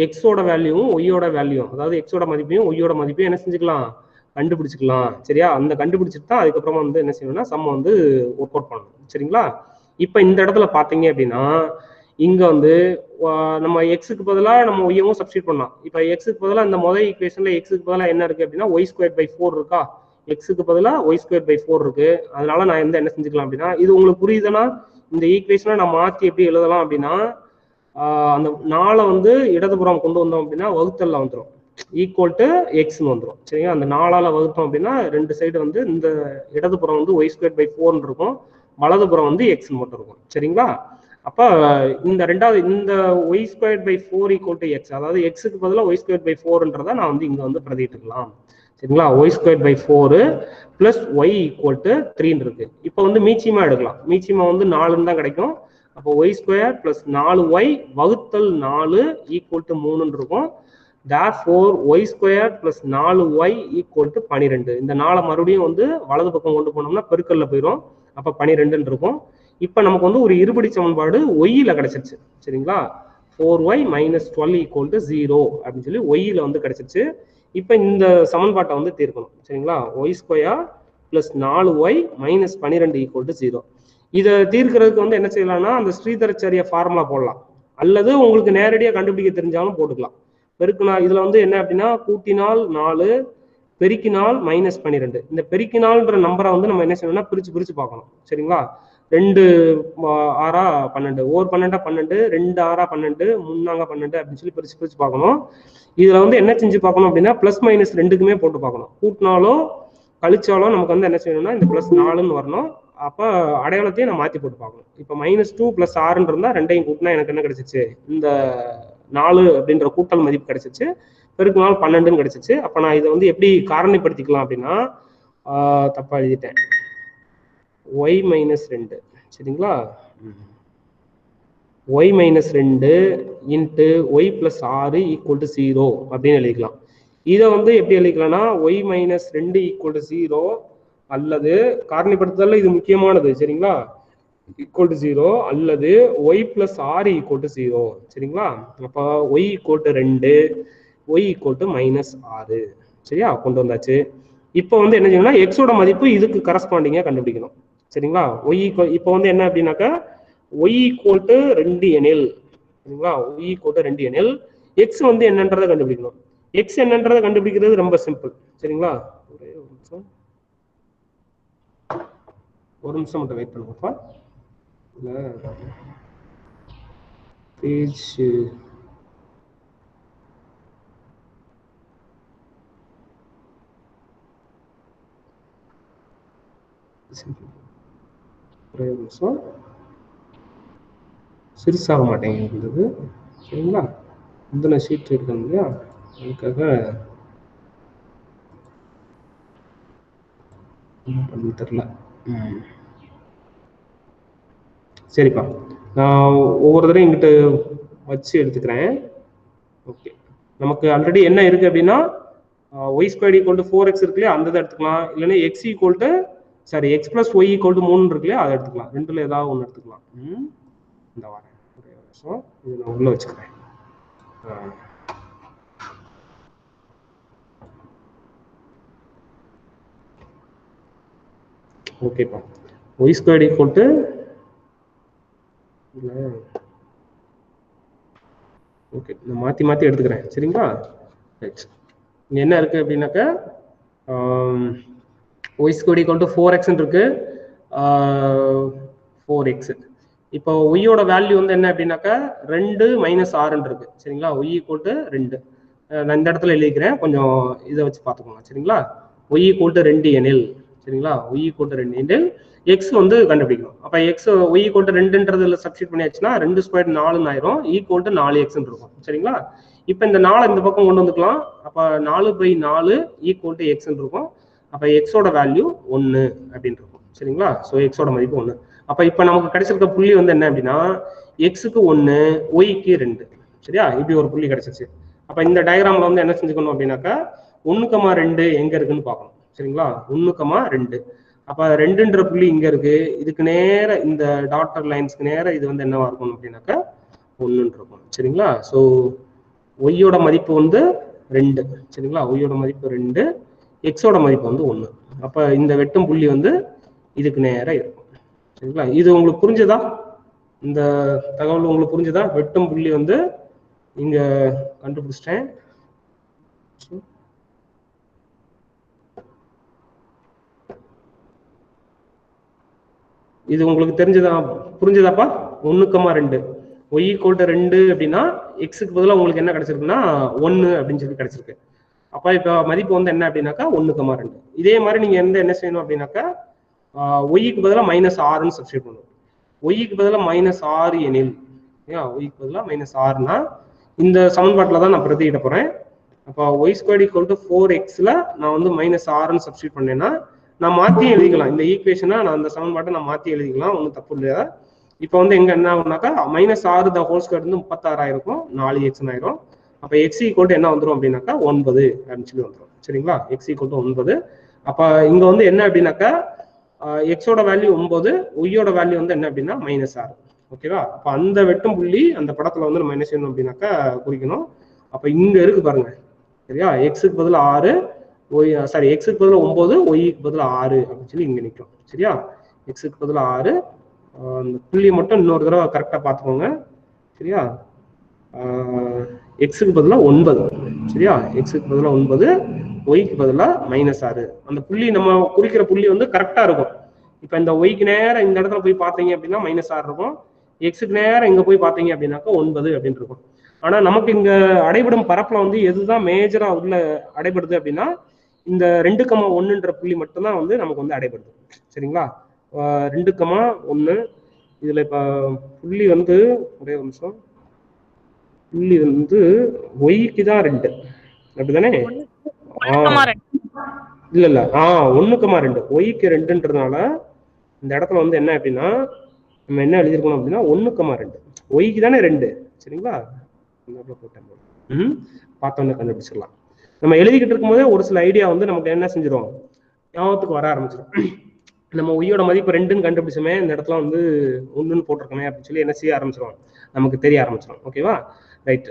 எக்ஸோட வேல்யூவும் ஒய்யோட வேல்யூ, அதாவது எக்ஸோட மதிப்பையும் ஒய்யோட மதிப்பையும் என்ன செஞ்சுக்கலாம், கண்டுபிடிச்சிக்கலாம். சரியா? அந்த கண்டுபிடிச்சிட்டு தான் அதுக்கப்புறமா வந்து என்ன செய்யணும்னா சம் வந்து ஒர்க் அவுட் பண்ணணும். சரிங்களா? இப்போ இந்த இடத்துல பார்த்தீங்க அப்படின்னா இங்க வந்து நம்ம எக்ஸுக்கு பதிலாக நம்ம ஒய்யவும் சப்ஸ்டியூட் பண்ணலாம். இப்போ எக்ஸுக்கு பதிலாக இந்த முதல் ஈக்குவேஷன்ல எக்ஸுக்கு பதிலாக என்ன இருக்கு அப்படின்னா y²/4 இருக்கா? எக்ஸுக்கு பதிலாக y²/4 இருக்கு. அதனால நான் என்ன செஞ்சுக்கலாம் அப்படின்னா, இது உங்களுக்கு புரியுதுன்னா இந்த ஈக்குவேஷனை நான் மாற்றி எப்படி எழுதலாம் அப்படின்னா, அந்த 4 வந்து இடதுபுறம் கொண்டு வந்தோம் அப்படின்னா வகுத்தல்ல வந்துடும், ஈக்குவல் வந்துடும். சரிங்களா? அந்த 4ஆல வகுத்தோம் அப்படின்னா ரெண்டு சைடு வந்து இந்த இடதுபுறம் வந்து y²/4 இருக்கும், வலதுபுறம் வந்து x மட்டும் இருக்கும். சரிங்களா? அப்ப இந்த ரெண்டாவது இந்த y²/4 = x, அதாவது எக்ஸுக்கு பதிலாக y²/4ன்றதை நான் வந்து இங்க வந்து பிரதிட்டுக்கலாம். சரிங்களா? y²/4 + y = 3 இருக்கு. இப்போ வந்து மீச்சியமா எடுக்கலாம். மீச்சியமா வந்து 4 தான் கிடைக்கும். அப்போ y² + 4y / 4 = 3 இருக்கும். therefore y² + 4y = 12. இந்த 4 மறுபடியும் வந்து வலது பக்கம் கொண்டு போனோம்னா பெருக்கல்ல போயிடும். அப்ப 12 இருக்கும். இப்ப நமக்கு வந்து ஒரு இருபடி சமன்பாடு ஒய்ல கிடைச்சிருச்சு. சரிங்களா? 4y - 12 = 0 அப்படின்னு சொல்லி ஒய்ல வந்து கிடைச்சிருச்சு. இப்ப இந்த சமன்பாட்டை வந்து தீர்க்கணும். சரிங்களா? y² + 4y - 12 = 0. இதை தீர்க்கிறதுக்கு வந்து என்ன செய்யலாம்னா அந்த ஸ்ரீதராச்சாரிய ஃபார்முலா போடலாம், அல்லது உங்களுக்கு நேரடியாக கண்டுபிடிக்க தெரிஞ்சாலும் போட்டுக்கலாம். பெருக்கினா இதுல வந்து என்ன அப்படின்னா கூட்டினால் 4, பெருக்கினால் -12. இந்த பெருக்கினால்ன்ற நம்பரை வந்து நம்ம என்ன செய்யணும்னா பிரிச்சு பார்க்கணும். சரிங்களா? 2 6 12, 1 12 12, 2 6 12, 3 12 அப்படின்னு சொல்லி பிரிச்சு பார்க்கணும். இதுல வந்து என்ன செஞ்சு பார்க்கணும் அப்படின்னா +- 2க்குமே போட்டு பார்க்கணும். கூட்டினாலோ கழிச்சாலோ நமக்கு வந்து என்ன செய்யணும்னா இந்த +4ன்னு வரணும். அப்ப அடையாளத்தையும் நான் மாத்தி போட்டு பார்க்கணும். இப்போ -2 + 6 இருந்தா ரெண்டையும் கூட்டினா எனக்கு என்ன கிடைச்சிச்சு, இந்த 4 அப்படின்ற கூட்டல் மதிப்பு கிடைச்சிச்சு. பெருக்கினால் 12ன்னு கிடைச்சிச்சு. அப்ப நான் இதை வந்து எப்படி காரணிப்படுத்திக்கலாம் அப்படின்னா, தப்பா எழுதிட்டேன், y - 2. சரிங்களா? y - 2 × y + 6 = 0 அப்படின்னு எழுதிக்கலாம். இதை வந்து எப்படி எழுதிக்கலாம்னா y - 2 = 0 அல்லது காரணிப்படுத்துதல்ல இது முக்கியமானது. சரிங்களா? =0 அல்லது y + 6 = 0. சரிங்களா? அப்ப y = 2, y = -6. சரியா? கொண்டு வந்தாச்சு. இப்போ வந்து என்ன செய்யணும்னா எக்ஸோட மதிப்பு இதுக்கு கரஸ்பாண்டிங்கா கண்டுபிடிக்கணும். சரிங்களா? y இப்போ வந்து என்ன அப்படின்னாக்கா y = 2 எனில், சரிங்களா, y = 2 எனில் x வந்து என்னன்றதை கண்டுபிடிக்கணும். x என்னன்றதை கண்டுபிடிக்கிறது ரொம்ப சிம்பிள். சரிங்களா? ஒரு நிமிஷம் மட்டும் வெயிட் பண்ணுங்கப்பா. பேஜ் ஒரே நிமிஷம், சிறுசாக மாட்டேங்குது. சரிங்களா? இந்த ஷீட் இருக்கணும் இல்லையா, அதுக்காக பண்ணி தரல. சரிப்பா, நான் ஒவ்வொரு தடவையும் இங்கிட்ட வச்சு எடுத்துக்கிறேன். ஓகே, நமக்கு ஆல்ரெடி என்ன இருக்கு அப்படின்னா Y square equal to 4x இருக்கு இல்லையா அந்த இதை எடுத்துக்கலாம், இல்லைன்னா X equal to sorry X plus Y equal to 3 இருக்கு இல்லையா அதை எடுத்துக்கலாம். ரெண்டுல ஏதாவது ஒன்று எடுத்துக்கலாம். இந்த வரேன் ஸோ இது நான் உள்ள வச்சுக்கிறேன். ஓகேப்பா, Y square equal to okay நான் மாற்றி மாற்றி எடுத்துக்கிறேன் சரிங்களா. ரைட், இங்கே என்ன இருக்குது அப்படின்னாக்கா Y square equal to 4x இருக்கு 4x. இப்போ ஒய்யோட வேல்யூ வந்து என்ன அப்படின்னாக்கா 2 - 6 இருக்கு சரிங்களா. ஒய் ஈக்குவல் டு 2 நான் இந்த இடத்துல எழுதிக்கிறேன், கொஞ்சம் இதை வச்சு பார்த்துக்கோங்க சரிங்களா. ஒய் ஈக்குவல் டு 2 எனில் சரிங்களா, ஒய் ஈக்குவல் டு 2 எனில் எக்ஸ் வந்து கண்டுபிடிக்கணும். அப்போ எக்ஸ் ஒய் ஈக்குவல் டு 2ன்றதுல சப்ஸ்டிட் பண்ணியாச்சுன்னா 2 ஸ்கொயர் 4 ஆயிரும், ஈக்குவல் டு 4x இருக்கும் சரிங்களா. இப்போ இந்த 4 இந்த பக்கம் கொண்டு வந்துக்கலாம். அப்போ 4/4 ஈக்குவல் டு எக்ஸ் இருக்கும். அப்போ எக்ஸோட வேல்யூ 1 அப்படின்னு இருக்கும் சரிங்களா. ஸோ எக்ஸோட மதிப்பு 1. அப்போ இப்போ நமக்கு கிடைச்சிருக்க புள்ளி வந்து என்ன அப்படின்னா எக்ஸுக்கு 1 ஒய்க்கு 2 சரியா, இப்படி ஒரு புள்ளி கிடைச்சிருச்சு. அப்போ இந்த டயக்ராம்ல வந்து என்ன செஞ்சுக்கணும் அப்படின்னாக்கா 1,2 எங்க இருக்குன்னு பார்க்கணும் சரிங்களா. 1,2 அப்போ 2ன்ற புள்ளி இங்க இருக்கு, இதுக்கு நேர இந்த டாட்டர் லைன்ஸ்க்கு நேர இது வந்து என்னவா இருக்கும் அப்படின்னாக்கா 1 இருக்கும் சரிங்களா. ஸோ ஒய்யோட மதிப்பு வந்து 2 சரிங்களா, ஒய்யோட மதிப்பு 2, எக்ஸோட மதிப்பு வந்து 1. அப்போ இந்த வெட்டும் புள்ளி வந்து இதுக்கு நேரம் இருக்கும் சரிங்களா. இது உங்களுக்கு புரிஞ்சதா? இந்த தகவல் உங்களுக்கு புரிஞ்சதா? வெட்டும் புள்ளி வந்து இங்க கண்டுபிடிச்சிட்டேன். இது உங்களுக்கு தெரிஞ்சதா? புரிஞ்சதாப்பா? 1,2 ஒய் ஈக்குவல் டு 2 அப்படின்னா எக்ஸுக்கு பதிலாக உங்களுக்கு என்ன கிடைச்சிருக்குன்னா 1 அப்படின்னு சொல்லி கிடைச்சிருக்கு. அப்போ இப்போ மதிப்பு வந்து என்ன அப்படின்னாக்கா 1,2. இதே மாதிரி நீங்க என்ன செய்யணும் அப்படின்னாக்கா ஒய்க்கு பதிலாக -6ன்னு சப்ஸ்டிட் பண்ணணும். ஒய்க்கு பதிலாக -6 எனில் ஒய்க்கு பதிலாக -6னா இந்த சமன்பாட்டில் தான் நான் பிரதியிட போறேன். அப்போ ஒய் ஸ்கொயர் ஈக்குவல் டு 4xல நான் வந்து -6ன்னு சப்ஸ்டிட் பண்ணேன்னா நான் மாற்றி எழுதிக்கலாம். இந்த ஈக்குவேஷனை நான் அந்த சமன்பாட்டை நான் மாற்றி எழுதிக்கலாம், ஒன்றும் தப்பு இல்லையா. இப்போ வந்து எங்க என்ன ஆகுனாக்கா -6 த ஹோல் ஸ்கொயர் வந்து 36 ஆயிருக்கும், 4x ஆயிரும். அப்போ எக்ஸ் ஈக்குவல் டு என்ன வந்துடும் அப்படின்னாக்கா 9 அப்படின்னு சொல்லி வந்துடும் சரிங்களா. X equal to 9. அப்போ இங்க வந்து என்ன அப்படின்னாக்கா எக்ஸோட வேல்யூ 9, ஒய்யோட வேல்யூ வந்து என்ன அப்படின்னா -6 ஓகேவா. அப்போ அந்த வெட்டும் புள்ளி அந்த படத்துல வந்து நம்ம என்ன செய்யணும் அப்படின்னாக்கா குறிக்கணும். அப்போ இங்க இருக்கு பாருங்க சரியா, எக்ஸுக்கு பதிலாக 6 ஒய் சாரி எக்ஸுக்கு பதிலாக 9 ஒய்க்கு பதிலாக 6 அப்படின்னு சொல்லி இங்க நிற்கும் சரியா. எக்ஸுக்கு பதிலாக 6 அந்த புள்ளியை மட்டும் இன்னொரு தடவை கரெக்டாக பார்த்துக்கோங்க சரியா. எக்ஸுக்கு பதிலாக 9 சரியா, எக்ஸுக்கு பதிலாக 9 ஒய்க்கு பதிலாக -6. அந்த புள்ளி நம்ம குறிக்கிற புள்ளி வந்து கரெக்டாக இருக்கும். இப்போ இந்த ஒய்க்கு நேரம் இந்த இடத்துல போய் பார்த்தீங்க அப்படின்னா -6 இருக்கும், எக்ஸுக்கு நேரம் இங்கே போய் பார்த்தீங்க அப்படின்னாக்கா 9 அப்படின்னு இருக்கும். ஆனால் நமக்கு இங்க அடைபடும் பரப்பில் வந்து எதுதான் மேஜரா உள்ள அடைபடுது அப்படின்னா இந்த 2,1ன்ற புள்ளி மட்டும்தான் வந்து நமக்கு வந்து அடைபடுது சரிங்களா. 2,1 இதுல இப்ப புள்ளி வந்து ஒரே நிமிஷம், புள்ளி வந்து ஒய்க்கு தான் 2 அப்படிதானே? இல்ல 1,2 ஒய்க்கு 2ன்றதுனால இந்த இடத்துல வந்து என்ன அப்படின்னா நம்ம என்ன எழுதிருக்கணும் அப்படின்னா 1,2 ஒய்க்கு தானே 2 சரிங்களா. பார்த்தோன்னு கண்டுபிடிச்சிடலாம். நம்ம எழுதிக்கிட்டு இருக்கும் போதே ஒரு சில ஐடியா வந்து நமக்கு என்ன செஞ்சிடும் ஞாபகத்துக்கு வர ஆரம்பிச்சிடும். நம்ம ஒய்யோட மதிப்பு 2ன்னு கண்டுபிடிச்சோமே, இந்த இடத்துல வந்து 1ன்னு போட்டிருக்கோமே அப்படின்னு சொல்லி என்ன செய்ய ஆரம்பிச்சிடும், நமக்கு தெரிய ஆரம்பிச்சிடும். ஓகேவா, ரைட்.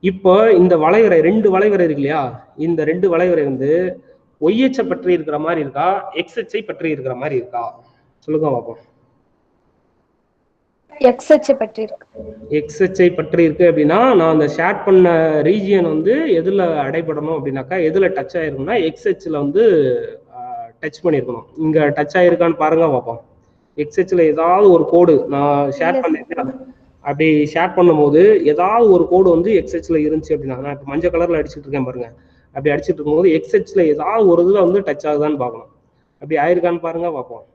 இப்போ இந்த வளைவரை 2 வளைவரை இருக்கு இல்லையா, இந்த 2 வளைவரை வந்து ஒய் அச்சை பற்றி இருக்கிற மாதிரி இருக்கா, எக்ஸ் அச்சை பற்றி இருக்கிற மாதிரி இருக்கா? சொல்லுங்க பாப்போம். எக்ஸ் அச்சை பற்றி இருக்கு. எக்ஸ் அச்சை பற்றி இருக்கு அப்படின்னா நான் அந்த ஷேர் பண்ண ரீஜியன் வந்து எதுல அடைபடணும் அப்படின்னாக்கா எதுல டச் ஆயிருக்கும்னா எக்ஸ் அச்சில் வந்து டச் பண்ணிருக்கணும். இங்க டச் ஆயிருக்கான்னு பாருங்க பார்ப்போம். எக்ஸ் அச்சில் ஏதாவது ஒரு கோடு நான் ஷேர் பண்ணேன், அப்படி ஷேர் பண்ணும்போது ஏதாவது ஒரு கோடு வந்து எக்ஸ் அச்சில் இருந்துச்சு அப்படின்னா, நான் இப்போ மஞ்சள் கலர்ல அடிச்சுட்டு இருக்கேன் பாருங்க, அப்படி அடிச்சுட்டு இருக்கும்போது எக்ஸ் அச்சில் ஏதாவது ஒரு இதுல வந்து டச் ஆகுதான்னு பார்க்கணும். அப்படி ஆயிருக்கான்னு பாருங்க பார்ப்போம்.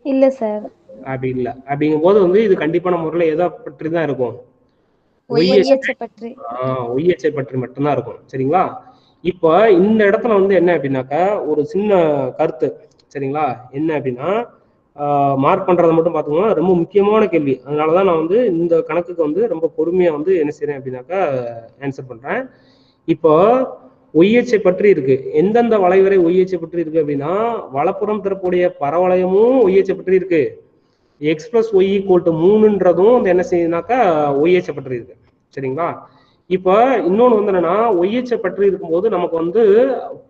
இல்ல சார், அப்படி இல்லை. அப்படிங்கும்போது வந்து இது கண்டிப்பான முறையில் எதை பற்றி தான் இருக்கும், ஒய் அச்சை பற்றி மட்டும்தான் இருக்கும் சரிங்களா. இப்போ இந்த இடத்துல வந்து என்ன அப்படின்னாக்கா ஒரு சின்ன கருத்து சரிங்களா, என்ன அப்படின்னா மார்க் பண்றதை மட்டும் பார்த்துக்கோங்க, ரொம்ப முக்கியமான கேள்வி. அதனாலதான் நான் வந்து இந்த கணக்குக்கு வந்து ரொம்ப பொறுமையா வந்து என்ன செய்யறேன் அப்படின்னாக்கா ஆன்சர் பண்றேன். இப்போ ஒய்எச்சை பற்றி இருக்கு. எந்தெந்த வளைவரை ஒய்எச்சை பற்றி இருக்கு அப்படின்னா வலப்புறம் தரக்கூடிய பரவளையமும் ஒய்எச்சை பற்றி இருக்கு. X plus Y equal to 3ன்றதும் வந்து என்ன செய்யுதுனாக்கா ஒய்எச்சை பற்றி இருக்கு. சரிங்களா? இப்ப இன்னொன்னு வந்து என்னன்னா ஒய்எச்சை பற்றி இருக்கும்போது நமக்கு வந்து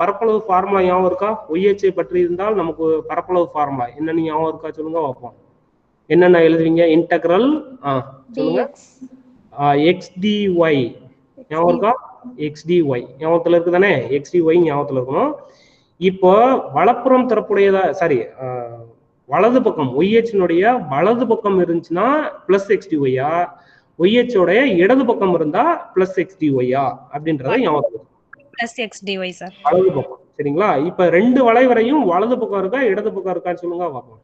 பரப்பளவு ஃபார்முலா ஞாபகம் இருக்கா? ஒய்எச்சை பற்றி இருந்தால் நமக்கு பரப்பளவு ஃபார்முலா என்னன்னு ஞாபகம் இருக்கா சொல்லுங்க பார்ப்போம். என்னென்ன எழுதுவீங்க? இன்டெக்ரல் சொல்லுங்க. எக்ஸ் dy ஞாபகம் இருக்கா? எக்ஸ் dy ஞாபகத்துல இருக்கு தானே? எக்ஸ் dy ஞாபகத்துல இருக்கணும். இப்போ வலப்புறம் தரப்புடையதா சாரி வலது பக்கம் ஒய்ஹெச்னுடைய வலது பக்கம் இருந்துச்சுன்னா பிளஸ் எக்ஸ் டிஒய்யா, ஒய்ஹெச்சோடைய இடது பக்கம் இருந்தா பிளஸ் எக்ஸ் டிஒய்யா அப்படின்றத ஞாபகம் பிளஸ் எக்ஸ் டிஒய் சார். வலது பக்கம். சரிங்களா? இப்ப ரெண்டு வளைவரையும் வலது பக்கம் இருக்கா இடது பக்கம் இருக்கான்னு சொல்லுங்க பார்ப்போம்.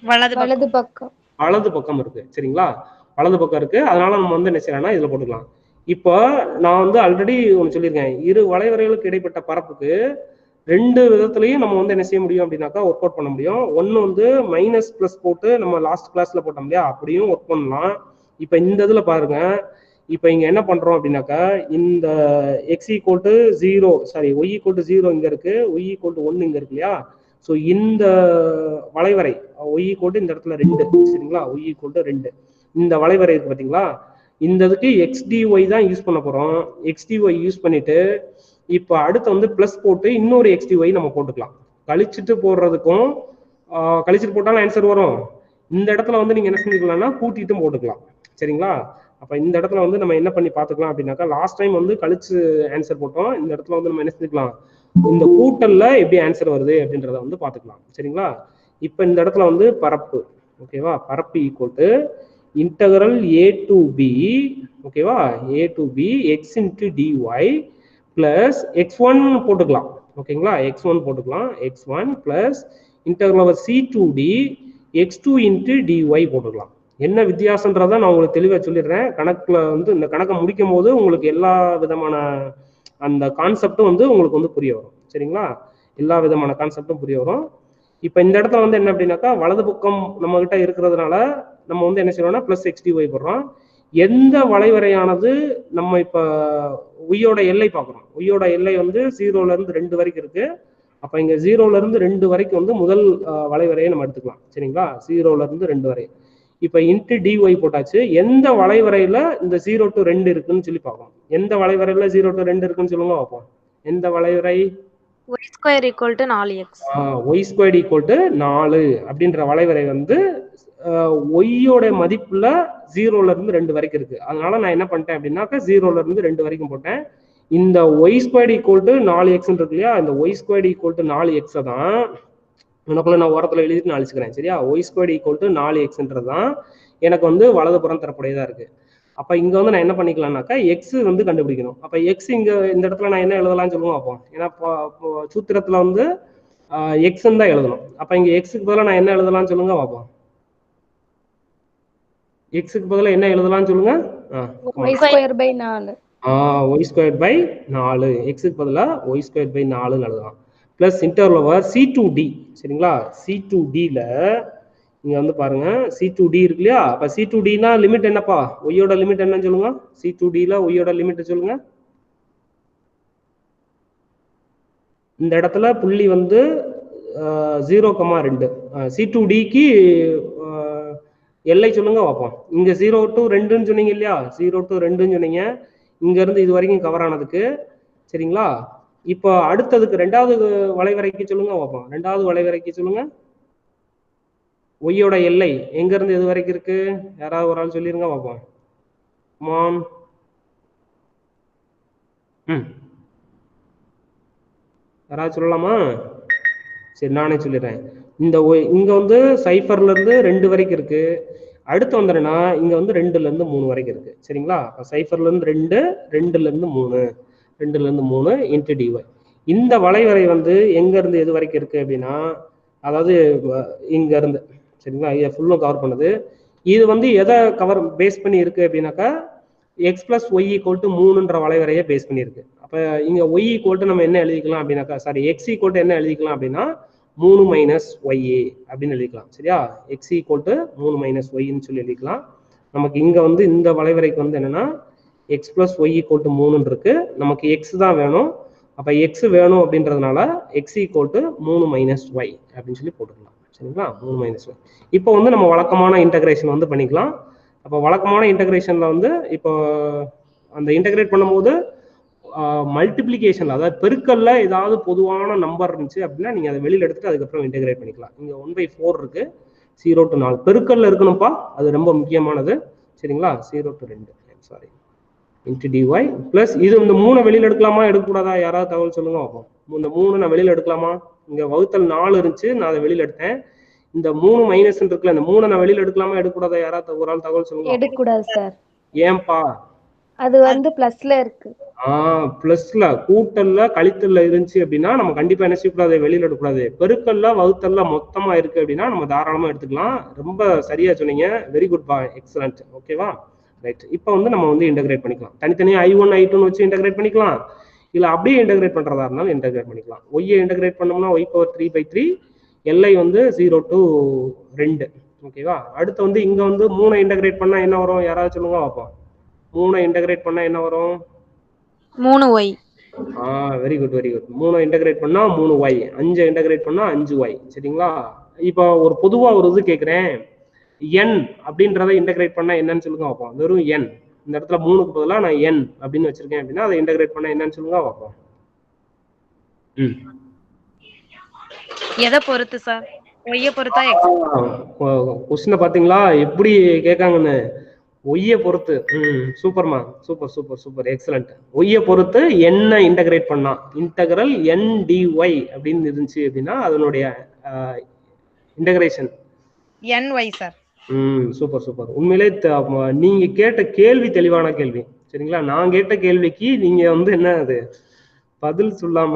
வலது பக்கம். வலது பக்கம் இருக்கு. சரிங்களா? வலது பக்கம் இருக்கு. அதனால நம்ம வந்து என்ன செய்யலாம்னா இதுல போட்டுக்கலாம். இப்போ நான் வந்து ஆல்ரெடி ஒன்று சொல்லியிருக்கேன், இரு வளைவரைகளுக்கு இடைப்பட்ட பரப்புக்கு ரெண்டு விதத்துலையும் நம்ம வந்து என்ன செய்ய முடியும் அப்படின்னாக்கா ஒர்க் அவுட் பண்ண முடியும். ஒன்று வந்து மைனஸ் பிளஸ் போட்டு நம்ம லாஸ்ட் கிளாஸ்ல போட்டோம் இல்லையா, அப்படியும் ஒர்க் பண்ணலாம். இப்போ இந்த இதுல பாருங்க, இப்போ இங்க என்ன பண்றோம் அப்படின்னாக்கா இந்த X equal to 0 sorry Y equal to 0 இங்க இருக்கு, ஒய் ஈக்குவல் டு 1 இங்க இருக்கு இல்லையா. ஸோ இந்த வளைவரை ஒய் ஈக்குவல் டு இந்த இடத்துல 2, சரிங்களா? ஒய் ஈக்குவல் டு 2 இந்த வளைவரை இருக்கு பார்த்தீங்களா. இந்த இதுக்கு எக்ஸ் டிஒய் தான் யூஸ் பண்ண போறோம். எக்ஸ் டிஒய் யூஸ் பண்ணிட்டு இப்போ அடுத்து வந்து பிளஸ் போட்டு இன்னொரு எக்ஸ் டிஒய் நம்ம போட்டுக்கலாம். கழிச்சுட்டு போடுறதுக்கும் கழிச்சுட்டு போட்டாலும் ஆன்சர் வரும். இந்த இடத்துல வந்து நீங்க என்ன செஞ்சுக்கலாம்னா கூட்டிட்டும் போட்டுக்கலாம். சரிங்களா? அப்ப இந்த இடத்துல வந்து நம்ம என்ன பண்ணி பார்த்துக்கலாம் அப்படின்னாக்கா லாஸ்ட் டைம் வந்து கழிச்சு ஆன்சர் போட்டோம். இந்த இடத்துல வந்து நம்ம என்ன செஞ்சுக்கலாம், இந்த கூட்டல்ல எப்படி ஆன்சர் வருது அப்படின்றத வந்து பார்த்துக்கலாம். சரிங்களா? இப்போ இந்த இடத்துல வந்து பரப்பு, ஓகேவா, பரப்பு equal to integral a to b, ஓகேவா, a to b x into dy plus x1 போட்டுக்கலாம். ஓகேங்களா? x1 போட்டுக்கலாம். x1 plus integral over c to d x2 into dy போட்டுக்கலாம். என்ன வித்தியாசன்றதை நான் உங்களுக்கு தெளிவாக சொல்லிடுறேன். கணக்குல வந்து இந்த கணக்கை முடிக்கும் போது உங்களுக்கு எல்லா விதமான அந்த கான்செப்டும் வந்து உங்களுக்கு வந்து புரிய வரும். சரிங்களா? எல்லா விதமான கான்செப்டும் புரிய வரும். இப்போ இந்த இடத்துல வந்து என்ன அப்படின்னாக்கா வலது பக்கம் நம்ம கிட்ட இருக்கிறதுனால நம்ம வந்து என்ன செய்யறோம்னா பிளஸ் எக்ஸ் டிஒய் போடுறோம். எந்த வளைவரையானது நம்ம இப்போ ஒய்யோட எல்லை பார்க்குறோம். ஒய்யோட எல்லை வந்து 0ல இருந்து 2 வரைக்கும் இருக்கு. அப்போ இங்க 0ல இருந்து 2 வரைக்கும் வந்து முதல் வளைவரையை நம்ம எடுத்துக்கலாம். சரிங்களா? 0ல இருந்து 2 வரை. இப்போ இன்ட்டு டிஒய் போட்டாச்சு. எந்த வளைவரையில இந்த 0 to 2 இருக்குன்னு சொல்லி பார்ப்போம். எந்த வளைவரையில 0 to 2 இருக்குன்னு சொல்லுங்க பார்ப்போம். எந்த வளைவரை? y square equal to 4x. y square equal to 4 அப்படின்ற வளைவரை வந்து ஒய்யோட மதிப்புல 0ல இருந்து 2 வரைக்கும் இருக்கு. அதனால நான் என்ன பண்ணிட்டேன் அப்படின்னாக்கா 0ல இருந்து 2 வரைக்கும் போட்டேன். இந்த y square equal to 4x இருக்கு இல்லையா, இந்த y square equal to 4x தான் எனக்குள்ள நான் ஓரத்துல எழுதிட்டு நான் அழிச்சுக்கிறேன். சரியா? y ஸ்கொயர் ஈக்குவல் டு 4xன்றது தான் எனக்கு வந்து வலதுபுறம் தரப்புடையதா இருக்கு. அப்ப இங்க வந்து நான் என்ன பண்ணிக்கலாம்னாக்கா எக்ஸ் வந்து கண்டுபிடிக்கணும். அப்ப எக்ஸ் இங்க இந்த இடத்துல நான் என்ன எழுதலாம்னு சொல்லுவோம் அப்போ. ஏன்னா சூத்திரத்துல வந்து எக்ஸ் தான் எழுதணும். அப்ப இங்க எக்ஸுக்கு பதிலாக நான் என்ன எழுதலாம்னு சொல்லுங்க பார்ப்போம். எக்ஸுக்கு பதிலாக என்ன எழுதலாம்னு சொல்லுங்க. y square by 4. y square by 4 எக்ஸுக்கு பதிலாக y ஸ்கொயர் பை 4 எழுதலாம். Plus interval over c2d. சரிங்களா? c2dல இங்க வந்து பாருங்க c2d இருக்கு இல்லையா. அப்ப c2dனா லிமிட் என்னப்பா? ஒய்யோட லிமிட் என்னன்னு சொல்லுங்க. c2dல ஒய்யோட லிமிட் சொல்லுங்க. இந்த இடத்துல புள்ளி வந்து 0,2. c2dக்கு எல்லை சொல்லுங்க பார்ப்போம். இங்க 0 to 2ன்னு சொன்னீங்க இல்லையா, 0 to 2ன்னு சொன்னீங்க. இங்க இருந்து இது வரைக்கும் கவர் ஆனதுக்கு. சரிங்களா? இப்போ அடுத்ததுக்கு ரெண்டாவது வளைவரைக்கு சொல்லுங்க பார்ப்போம். ரெண்டாவது வளைவரைக்கு சொல்லுங்க. ஒய்யோட எல்லை எங்க இருந்து எது வரைக்கும் இருக்கு? யாராவது ஒரு ஆள் சொல்லிருங்க பார்ப்போம். மாம் யாராவது சொல்லலாமா? சரி நானே சொல்லிடுறேன். இந்த இங்க வந்து 0ல இருந்து 2 வரைக்கும் இருக்கு. அடுத்து வந்துடுன்னா இங்க வந்து 2ல இருந்து 3 வரைக்கும் இருக்கு. சரிங்களா? 0ல இருந்து 2, 2ல இருந்து 3, 2ல இருந்து 3 இன்ட்டு டிஒய். இந்த வளைவரை வந்து எங்க இருந்து எது வரைக்கும் இருக்கு அப்படின்னா, அதாவது இங்க இருந்து, சரிங்களா, இதை ஃபுல்லும் கவர் பண்ணுது. இது வந்து எதை கவர் பேஸ் பண்ணி இருக்கு அப்படின்னாக்கா x plus Y equal to 3ன்ற வளைவரையை பேஸ் பண்ணியிருக்கு. அப்போ இங்க ஒய் ஈக்குவல் டு நம்ம என்ன எழுதிக்கலாம் அப்படின்னாக்கா, சாரி எக்ஸ் ஈக்குவல் டு என்ன எழுதிக்கலாம் அப்படின்னா 3 மைனஸ் ஒய்ஏ அப்படின்னு எழுதிக்கலாம். சரியா? எக்ஸ் ஈக்குவல் டு 3 மைனஸ் ஒய்ன்னு சொல்லி எழுதிக்கலாம். நமக்கு இங்க வந்து இந்த வளைவரைக்கு வந்து என்னன்னா X plus Y equal to 3 இருக்கு. நமக்கு எக்ஸ் தான் வேணும். அப்ப எக்ஸ் வேணும் அப்படின்றதுனால X equal to 3 minus Y அப்படின்னு சொல்லி போட்டுக்கலாம். சரிங்களா, 3 மைனஸ் ஒய். இப்போ வந்து நம்ம வழக்கமான இன்டகிரேஷன் வந்து பண்ணிக்கலாம். அப்போ வழக்கமான இன்டகிரேஷன்ல வந்து இப்போ அந்த இன்டகிரேட் பண்ணும்போது மல்டிப்ளிகேஷன், அதாவது பெருக்கல்ல ஏதாவது பொதுவான நம்பர் இருந்துச்சு அப்படின்னா நீங்க அதை வெளியில எடுத்துட்டு அதுக்கப்புறம் இன்டகிரேட் பண்ணிக்கலாம். இங்க 1/4 இருக்கு, 0 to 4 பெருக்கல்ல இருக்கணும்ப்பா, அது ரொம்ப முக்கியமானது. சரிங்களா, 0 to 2 sorry into DY plus இது இந்த 3 வெளியில எடுக்கலாமா எடுக்கக்கூடாதா, யாராவது தகவல் சொல்லுங்க பார்ப்போம். இந்த 3 நான் வெளியில எடுக்கலாமா? இங்க வகுத்தல் 4 இருந்துச்சு, நான் அதை வெளியில எடுத்தேன். இந்த 3 மைனஸ் இருக்குல்ல, இந்த 3 நான் வெளியில எடுக்கலாமா எடுக்கக்கூடாதா, யாராவது ஒரு ஆள் தகவல் சொல்லுங்க. எடுக்கக்கூடாது சார். ஏன்பா? அது வந்து பிளஸ்ல இருக்கு. பிளஸ்ல கூட்டல்ல கழித்தல்ல இருந்துச்சு அப்படின்னா நம்ம கண்டிப்பா என்ன செய்யக்கூடாது, வெளியில எடுக்கக்கூடாது. பெருக்கல்ல வகுத்தல்ல மொத்தமா இருக்கு அப்படின்னா நம்ம தாராளமா எடுத்துக்கலாம். ரொம்ப சரியா சொன்னீங்க, வெரி குட் பா, எக்ஸலண்ட். ஓகேவா, ரைட். இப்போ வந்து நம்ம வந்து இன்டகிரேட் பண்ணிக்கலாம். தனித்தனியா I1 I2 வச்சு இன்டகிரேட் பண்ணிக்கலாம், இல்ல அப்படியே இன்டகிரேட் பண்றதா இருந்தாலும் இன்டகிரேட் பண்ணிக்கலாம். ஒய்யை இன்டகிரேட் பண்ணோம்னா y^3/3, எல்ஐ வந்து 0 to 2. ஓகேவா, அடுத்து வந்து இங்க வந்து 3 இன்டகிரேட் பண்ணா என்ன வரும், யாராவது சொல்லுங்க பார்ப்போம். 3 இன்டகிரேட் பண்ணா என்ன வரும்? 3y. Very good very good. 3 integrate பண்ணா 3y, 5 இன்டகிரேட் பண்ணா 5y. சரிங்களா, இப்போ ஒரு பொதுவா ஒரு இது கேட்கிறேன், n அப்படின்றத இன்டகிரேட் பண்ணா என்னன்னு சொல்லுங்க பார்ப்போம். வெறும் n, இந்த இடத்துல 3க்கு பதிலா நான் n அப்படின்னு வச்சிருக்கேன் அப்படின்னா அதை இன்டகிரேட் பண்ணா என்னன்னு சொல்லுங்க பார்ப்போம். எதை பொறுத்து சார்? y பொறுத்தா x? क्वेश्चन பாத்தீங்களா எப்படி கேட்காங்கன்னு? ஒய்யை பொறுத்து. சூப்பர்மா, சூப்பர் சூப்பர் சூப்பர், எக்ஸலண்ட். ஒய்யை பொறுத்து என்ன இன்டகிரேட் பண்ணா, இன்டகிரல் n dy அப்படின்னு இருந்துச்சு அப்படின்னா அதனுடைய integration ny sir. Super super. உண்மையிலே நீங்க கேட்ட கேள்வி தெளிவான கேள்வி. சரிங்களா, நான் கேட்ட கேள்விக்கு நீங்க வந்து என்ன அது பதில் சொல்லாம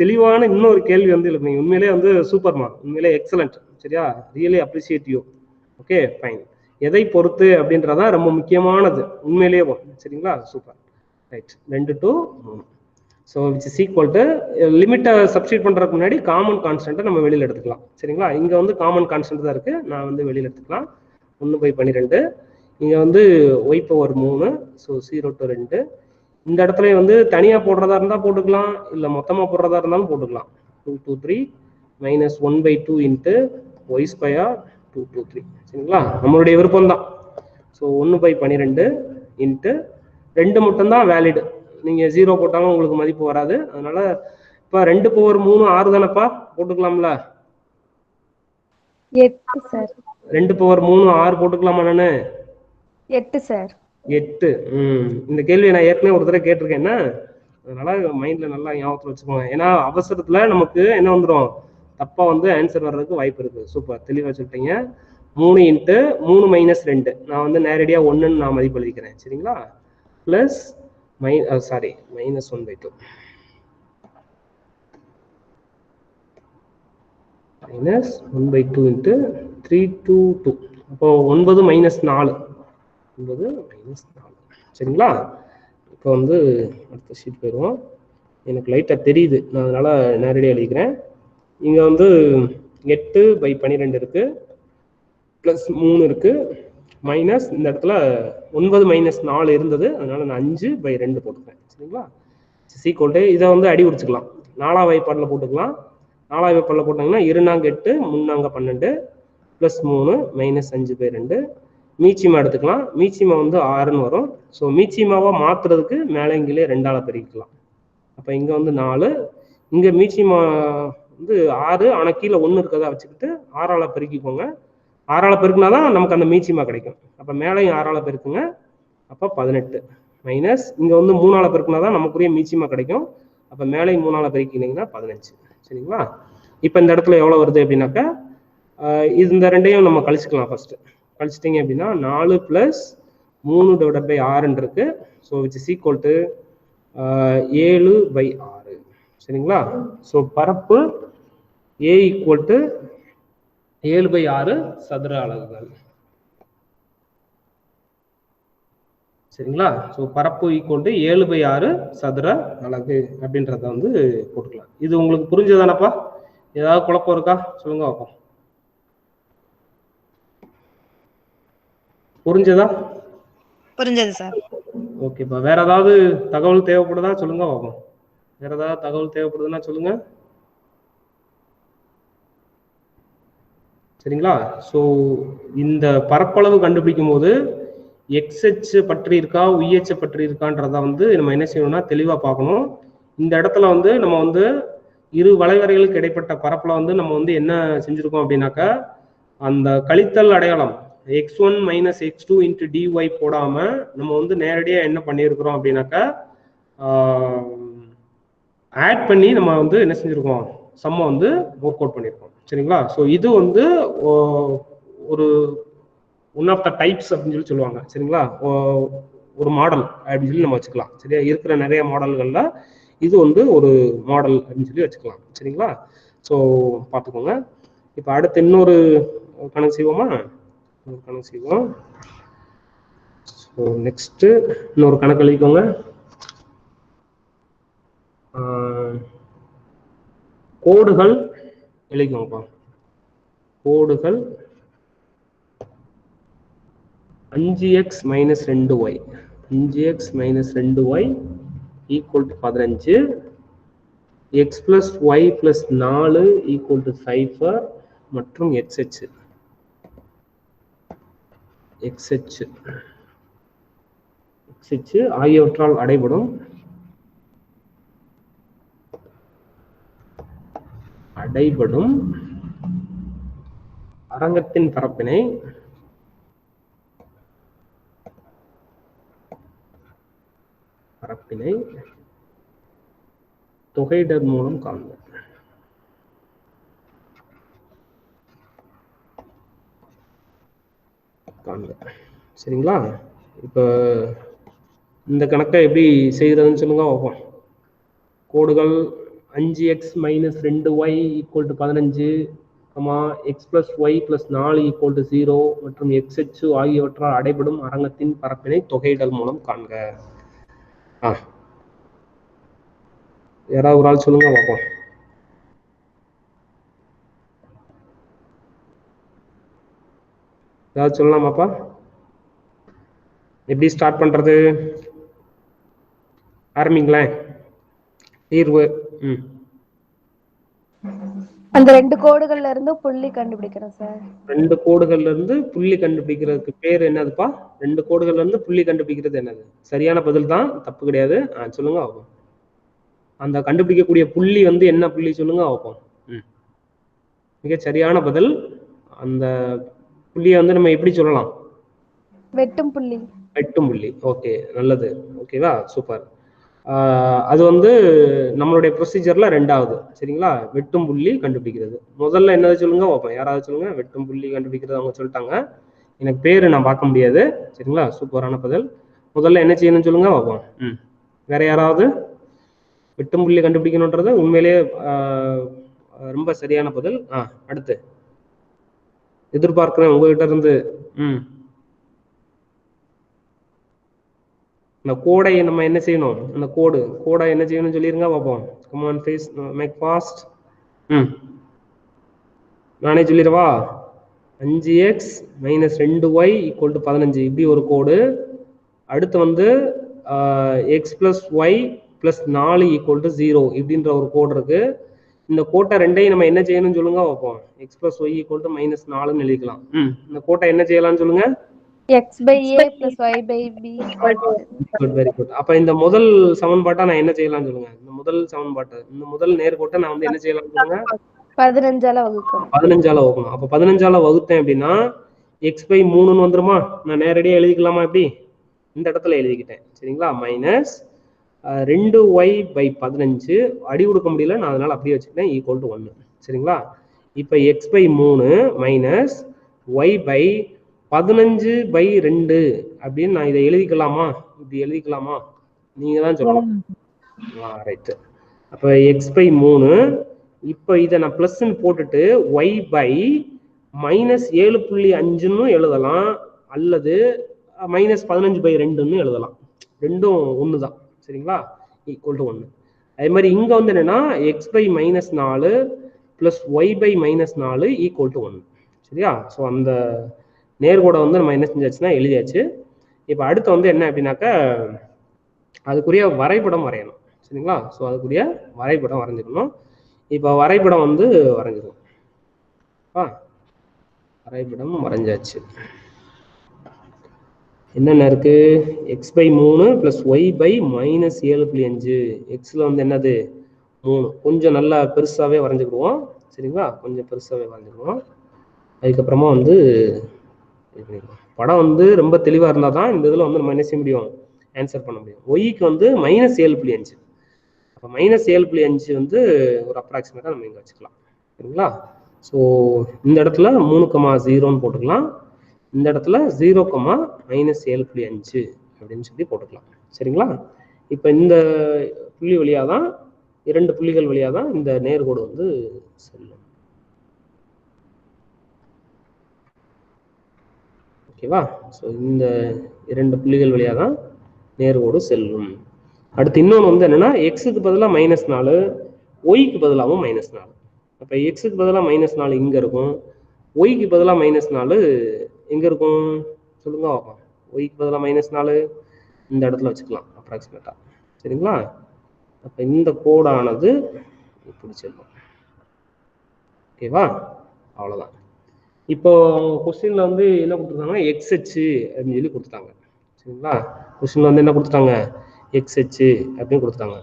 தெளிவான இன்னொரு கேள்வி வந்து எழுப்புனீங்க. உண்மையிலே வந்து சூப்பர்மா, உண்மையிலே எக்ஸலண்ட். சரியா, really appreciate you. Okay fine. எதை பொறுத்து அப்படின்றதான் ரொம்ப முக்கியமானது உண்மையிலேயே. சரிங்களா, super, right. 2 to 3. So which is equal to லிமிட்டை சப்ஸ்டிட் பண்றதுக்கு முன்னாடி காமன் கான்ஸ்டன்ட்டை நம்ம வெளியில் எடுத்துக்கலாம். சரிங்களா, இங்க வந்து காமன் கான்ஸ்டன்ட் தான் இருக்கு, நான் வந்து வெளியில் எடுத்துக்கலாம். 1/12. இங்க வந்து y^3, ஸோ 0 to 2. இந்த இடத்துல வந்து தனியா போடுறதா இருந்தா போட்டுக்கலாம், இல்ல மொத்தமா போடுறதா இருந்தாலும் போட்டுக்கலாம். 2 to 3 minus 1/2 into y² 2 to 3. சரிங்களா, நம்மளுடைய விருப்பம் தான். ஸோ 1/12 இன்ட்டு 2 மட்டும்தான் வேலிடு, நீங்க 0 போட்டாலும் உங்களுக்கு மதிப்பு வராது. அதனால இப்ப 2/3 6 தானப்பா, போட்டுக்கலாம்ல? 8 சார். 2/3 6 போட்டுக்கலாமா நானு? 8 சார். 8. இந்த கேள்வியை நான் ஏற்கனவே ஒரு தடவை கேட்டிருக்கேன்னா, அதனால மைண்ட்ல நல்லா ஞாபகத்துல வச்சுக்கோங்க. ஏன்னா அவசரத்துல நமக்கு என்ன வந்துடும், தப்பா வந்து ஆன்சர் வர்றதுக்கு வாய்ப்பு இருக்கு. சூப்பர், தெளிவா சொல்லிட்டீங்க. 3 இன்ட்டு 3 மைனஸ் 2, நான் வந்து நேரடியா 1ன்னு நான் மதிப்பு எழுதிக்கிறேன். சரிங்களா, plus minus 1/2 minus 1/2 into 3 to 2. அப்போ 9 மைனஸ் 4, 9 மைனஸ் 4. சரிங்களா, இப்போ வந்து அடுத்த ஷீட் போயிடுவோம். எனக்கு லைட்டாக தெரியுது, நான் அதனால நேரடியாக எழுதிக்கிறேன். இங்கே வந்து 8/12 இருக்கு, ப்ளஸ் 3 இருக்கு, மைனஸ் இந்த இடத்துல 9 மைனஸ் 4 இருந்தது, அதனால நான் 5/2 போட்டுக்கிறேன். சரிங்களா, சீக்கோல்ட்டு இதை வந்து அடி உடிச்சுக்கலாம். 4ஆம் வாய்ப்பாடில் போட்டுக்கலாம். 4ஆம் வாய்ப்பாடில் போட்டாங்கன்னா 2 8 3 12 ப்ளஸ் 3 மைனஸ் 5/2. மீச்சிமா எடுத்துக்கலாம். மீச்சிமா வந்து 6ன்னு வரும். ஸோ மீச்சிமாவை மாத்துறதுக்கு மேலே இங்கே 2ஆல பெருக்கிக்கலாம். அப்போ இங்கே வந்து 4, இங்கே மீச்சிமா வந்து 6, ஆனால் கீழே 1 இருக்கதா வச்சுக்கிட்டு 6ஆல பெருக்கிக்கோங்க. 6ஆல பெருக்குனாதான் நமக்கு அந்த மீச்சிமா கிடைக்கும். அப்போ மேலேயும் 6ஆல பெருக்குங்க, அப்போ 18 மைனஸ் இங்கே வந்து 3ஆல பெருக்குனாதான் நமக்குரிய மீச்சிமா கிடைக்கும். அப்போ மேலேயும் 3ஆல பெருக்கினீங்கன்னா 15. சரிங்களா, இப்போ இந்த இடத்துல எவ்வளோ வருது அப்படின்னாக்கா, இந்த ரெண்டையும் நம்ம கழிச்சுக்கலாம். ஃபர்ஸ்ட் கழிச்சிட்டிங்க அப்படின்னா 4 + 3/6 இருக்கு. So which is equal to 7/6. சரிங்களா, ஸோ பரப்பு A ஈக்குவல் டு 7/6 சதுர அலகுகள். சரிங்களா, ஸோ பரப்பு ஈக்குவல் டு 7/6 சதுர அலகு அப்படின்றத வந்து போட்டுக்கலாம். இது உங்களுக்கு புரிஞ்சதானப்பா? ஏதாவது குழப்பம் இருக்கா சொல்லுங்க பார்ப்போம். புரிஞ்சதா? புரிஞ்சது சார். ஓகேப்பா, வேற ஏதாவது தகவல் தேவைப்படுதா சொல்லுங்க பார்ப்போம். வேற ஏதாவது தகவல் தேவைப்படுதுன்னா சொல்லுங்க. சரிங்களா? ஸோ இந்த பரப்பளவு கண்டுபிடிக்கும் போது எக்ஸ்ஹெச் பற்றி இருக்கா உய்ஹெச் பற்றி இருக்கான்றத வந்து நம்ம என்ன செய்யணும்னா தெளிவாக பார்க்கணும். இந்த இடத்துல வந்து நம்ம வந்து இரு வளைவரைகளுக்கு இடைப்பட்ட பரப்பில் வந்து நம்ம வந்து என்ன செஞ்சுருக்கோம் அப்படின்னாக்கா அந்த கழித்தல் அடையாளம் x1 minus x2 into dy போடாமல் நம்ம வந்து நேரடியாக என்ன பண்ணியிருக்கிறோம் அப்படின்னாக்கா ஆட் பண்ணி நம்ம வந்து என்ன செஞ்சுருக்கோம் சம்மை வந்து ஒர்க் அவுட் பண்ணியிருக்கோம். சரிங்களா? ஸோ இது வந்து ஒரு ஒன் ஆஃப் த டைப்ஸ் அப்படின்னு சொல்லி சொல்லுவாங்க. சரிங்களா? ஒரு மாடல் அப்படின்னு சொல்லி நம்ம வச்சுக்கலாம். சரியா? இருக்கிற நிறைய மாடல்களில் இது வந்து ஒரு மாடல் அப்படின்னு சொல்லி வச்சுக்கலாம். சரிங்களா? ஸோ பார்த்துக்கோங்க. இப்போ அடுத்து இன்னொரு கணக்கு செய்வோமா? ஒரு கணக்கு செய்வோம். ஸோ நெக்ஸ்ட்டு இன்னொரு கணக்கு எழுதிக்கோங்க. கோடுகள் எழுதிக்கோங்கப்பா. கோடுகள் 5x minus 2y 5x minus 2y equal to 15, x plus y plus 4 equal to 0 மற்றும் xh ஆகியவற்றால் அடைபடும் அரங்கத்தின் பரப்பினை தொகையிடல் மூலம் காண்க. சரிங்களா? இப்போ இந்த கணக்கை எப்படி செய்யறதுன்னு சொல்லுங்க பார்ப்போம். கோடுகள் 5x minus 2y equal to 15, x plus y plus 4 equal to 0 மற்றும் xh ஆகியவற்றால் அடைபடும் அரங்கத்தின் பரப்பினை தொகையிடல் மூலம் காண்க. யாராவது ஒரு ஆள் சொல்லுங்க பார்ப்போம். ஏதாவது சொல்லலாமாப்பா? எப்படி ஸ்டார்ட் பண்றது? ஆரம்பிங்களேன். தீர்வு. அந்த ரெண்டு கோடுகள்ல இருந்து புள்ளி கண்டுபிடிக்கிறோம் சார். ரெண்டு கோடுகள்ல இருந்து புள்ளி கண்டுபிடிக்கிறதுக்கு பேர் என்னதுப்பா? ரெண்டு கோடுகள்ல இருந்து புள்ளி கண்டுபிடிக்கிறது என்னது? சரியான பதில் தான், தப்பு கிடையாது. சொல்லுங்க பார்ப்போம். அந்த கண்டுபிடிக்கக்கூடிய புள்ளி வந்து என்ன புள்ளி சொல்லுங்க பார்ப்போம். மிக சரியான பதில். அந்த புள்ளியை வந்து நம்ம எப்படி சொல்லலாம்? வெட்டும் புள்ளி. வெட்டும் புள்ளி. ஓகே, நல்லது. ஓகேவா? சூப்பர். அது வந்து நம்மளுடைய ப்ரொசீஜர்ல ரெண்டாவது. சரிங்களா? வெட்டும் புள்ளி கண்டுபிடிக்கிறது. முதல்ல என்னது சொல்லுங்க பார்ப்போம். யாராவது சொல்லுங்க. வெட்டும் புள்ளி கண்டுபிடிக்கிறது அவங்க சொல்லிட்டாங்க. எனக்கு பேரு நான் பார்க்க முடியாது. சரிங்களா? சூப்பரான பதில். முதல்ல என்ன செய்யணும்னு சொல்லுங்க பார்ப்போம். வேற யாராவது? வெட்டும் புள்ளி கண்டுபிடிக்கணுன்றது உண்மையிலேயே ரொம்ப சரியான பதில். அடுத்து எதிர்பார்க்கிறேன் உங்ககிட்ட இருந்து. இந்த கோடை நம்ம என்ன செய்யணும்? அந்த கோடை என்ன செய்யணும்னு சொல்லிருங்க பார்ப்போம். Come on face, make fast. நானே சொல்லிடவா? 5x minus 2y equal to 15 இப்படி ஒரு கோடு. அடுத்து வந்து x plus y plus 4 equal to 0 இப்படின்ற ஒரு கோடு இருக்கு. இந்த கோட்டை ரெண்டையும் நம்ம என்ன செய்யணும்னு சொல்லுங்க பார்ப்போம். x plus y equal to minus 4ன்னு எழுதிக்கலாம். இந்த கோட்டை என்ன செய்யலாம்னு சொல்லுங்க? x by a plus y by b. Good, very good. அப்ப இந்த முதல் சமன்பாட்டை நான் என்ன செய்யலாம்னு சொல்லுங்க? இந்த முதல் நேர்கோட்டை நான் வந்து என்ன செய்யலாம்னு சொல்லுங்க? 15ஆல வகுக்கணும். 15ஆல வகுக்கணும். அப்ப 15ஆல வகுத்தேன் அப்படின்னா x by 3ன்னு வந்துருமா? நான் நேரடியாக எழுதிக்கலாமா? எப்படி? இந்த இடத்துல எழுதிக்கிட்டேன். சரிங்களா? மைனஸ் 2y by 15 அடி கொடுக்க முடியல, நான் அதனால அப்படியே வச்சுக்கிட்டேன், ஈக்குவல் டு 1. சரிங்களா? இப்போ x by 3 minus y by 15 by 2 அப்படின்னு நான் இதை எழுதிக்கலாமா? இப்படி எழுதிக்கலாமா? நீங்க தான் சொல்லணும். ரைட்டு. அப்போ x by 3, இப்போ இதை நான் பிளஸ்ன்னு போட்டுட்டு y by மைனஸ் 7.5ன்னு எழுதலாம், அல்லது மைனஸ் 15 by 2ன்னு எழுதலாம். ரெண்டும் ஒன்று தான். சரிங்களா? Equal to 1. அதே மாதிரி இங்க வந்து என்னன்னா x by minus 4 plus y by minus 4 equal to 1. சரியா? ஸோ அந்த நேர்கோடை வந்து நம்ம என்ன செஞ்சாச்சுன்னா எழுதியாச்சு. இப்போ அடுத்து வந்து என்ன அப்படின்னாக்கா அதுக்குரிய வரைபடம் வரையணும். சரிங்களா? ஸோ அதுக்குரிய வரைபடம் வரைஞ்சிக்கணும். இப்போ வரைபடம் வந்து வரைஞ்சிடும். வரைபடம் வரைஞ்சாச்சு. என்னென்ன இருக்கு? x/3 + y/-7.5. எக்ஸ்ல வந்து என்னது 3. கொஞ்சம் நல்லா பெருசாவே வரைஞ்சுக்கிடுவோம். சரிங்களா? கொஞ்சம் பெருசாவே வரைஞ்சுக்கிடுவோம். அதுக்கப்புறமா வந்து படம் வந்து ரொம்ப தெளிவா இருந்தா தான் இந்த இதுல வந்து நம்ம என்ன செய்ய முடியும், ஆன்சர் பண்ண முடியும். ஒய்க்கு வந்து -7.5. அப்போ -7.5 வந்து ஒரு அப்ராக்சிமேட்டா நம்ம இங்க வச்சுக்கலாம். சரிங்களா? ஸோ இந்த இடத்துல 3,0ன்னு போட்டுக்கலாம். இந்த இடத்துல 0,-7.5 அப்படின்னு சொல்லி போட்டுக்கலாம். சரிங்களா? இப்போ இந்த புள்ளி வழியா தான், 2 புள்ளிகள் வழியா தான் இந்த நேர்கோடு வந்து செல்லும். ஓகேவா? ஸோ இந்த 2 புள்ளிகள் வழியா தான் நேர்கோடு செல்லும். அடுத்து இன்னொன்று வந்து என்னன்னா, எக்ஸுக்கு பதிலாக -4, ஒய்க்கு பதிலாகவும் -4. அப்போ எக்ஸுக்கு பதிலாக -4 இங்க இருக்கும், ஒய்க்கு பதிலாக -4 எங்க இருக்கும் சொல்லுங்க பார்ப்போம். ஒய்க்கு பதிலாக -4 இந்த இடத்துல வச்சுக்கலாம் அப்ராக்சிமேட்டா. சரிங்களா? அப்போ இந்த கோடானது இப்படி செல்லும். ஓகேவா? அவ்வளோதான். இப்போ கொஸ்டின்ல வந்து என்ன கொடுத்துருக்காங்கன்னா XH அப்படின்னு சொல்லி கொடுத்துட்டாங்க. சரிங்களா? கொஸ்டின்ல வந்து என்ன கொடுத்துட்டாங்க, XH அப்படின்னு கொடுத்துட்டாங்க.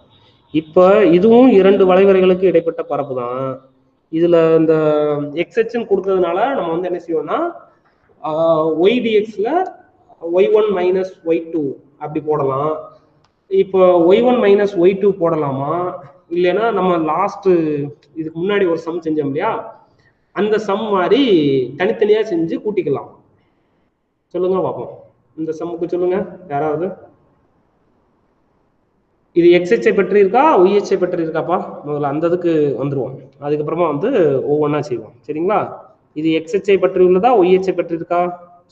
இப்போ இதுவும் 2 வளைவரைகளுக்கு இடைப்பட்ட பரப்பு தான். இதுல இந்த XHன்னு கொடுத்ததுனால நம்ம வந்து என்ன செய்வோம்னா, YDXல y1 - y2 அப்படி போடலாம். இப்போ y1 - y2 போடலாமா, இல்லைன்னா நம்ம லாஸ்ட் இதுக்கு முன்னாடி ஒரு சம் செஞ்சோம் இல்லையா, அந்த சம் மாதிரி தனித்தனியா செஞ்சு கூட்டிக்கலாம். சொல்லுங்க பார்ப்போம். இந்த சம்முக்கு சொல்லுங்க யாராவது. இது XH பற்றி இருக்கா, YH பற்றி இருக்காப்பா? முதல்ல அந்த இதுக்கு வந்துருவோம், அதுக்கப்புறமா வந்து ஒவ்வொன்றா செய்வோம். சரிங்களா? இது XH பற்றி உள்ளதா, YH பற்றி இருக்கா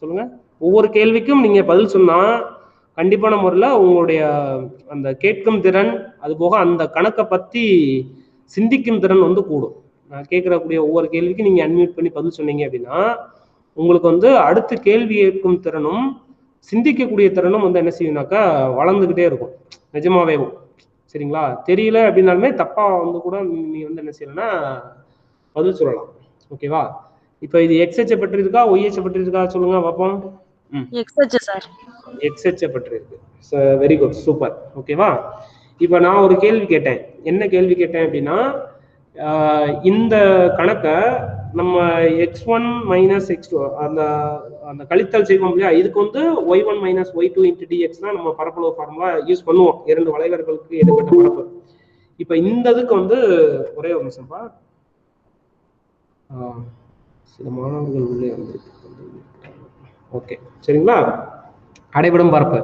சொல்லுங்க. ஒவ்வொரு கேள்விக்கும் நீங்க பதில் சொன்னா கண்டிப்பான முறையில் உங்களுடைய அந்த கேட்கும் திறன், அது போக அந்த கணக்கை பத்தி சிந்திக்கும் திறன் வந்து கூடும். நான் கேட்கக்கூடிய ஒவ்வொரு கேள்விக்கும் நீங்க அன்மியூட் பண்ணி பதில் சொன்னீங்க அப்படின்னா உங்களுக்கு வந்து அடுத்த கேள்வி கேட்கும் திறனும் சிந்திக்கக்கூடிய திறனும் வந்து என்ன செய்யும்னாக்கா வளர்ந்துகிட்டே இருக்கும் நிஜமாவே. சரிங்களா? தெரியல அப்படின்னாலுமே தப்பா வந்து கூட நீ வந்து என்ன செய்யணும்னா பதில் சொல்லலாம். ஓகேவா? இப்போ இது XH பற்றி இருக்கா, YH பற்றி இருக்கா சொல்லுங்க பார்ப்போம். XH sir. XH பற்றி இருக்கு. Very good, super. ஓகேவா? இப்போ நான் ஒரு கேள்வி கேட்டேன். என்ன கேள்வி கேட்டேன் அப்படின்னா, இந்த கணக்கை நம்ம x1 - x2 அந்த அந்த கழித்தல் செய்வோம் இல்லையா, இதுக்கு வந்து y1 - y2 × dx தான் நம்ம பரப்பளவு ஃபார்முலா யூஸ் பண்ணுவோம் 2 வளைவர்களுக்கு இடைப்பட்ட பரப்பு. இப்போ இந்த இதுக்கு வந்து ஒரே ஒரு நிமிஷம்ப்பா, சில மாணவர்கள் உள்ளே வந்து ஓகே. சரிங்களா? அடைபடும் பரப்பு.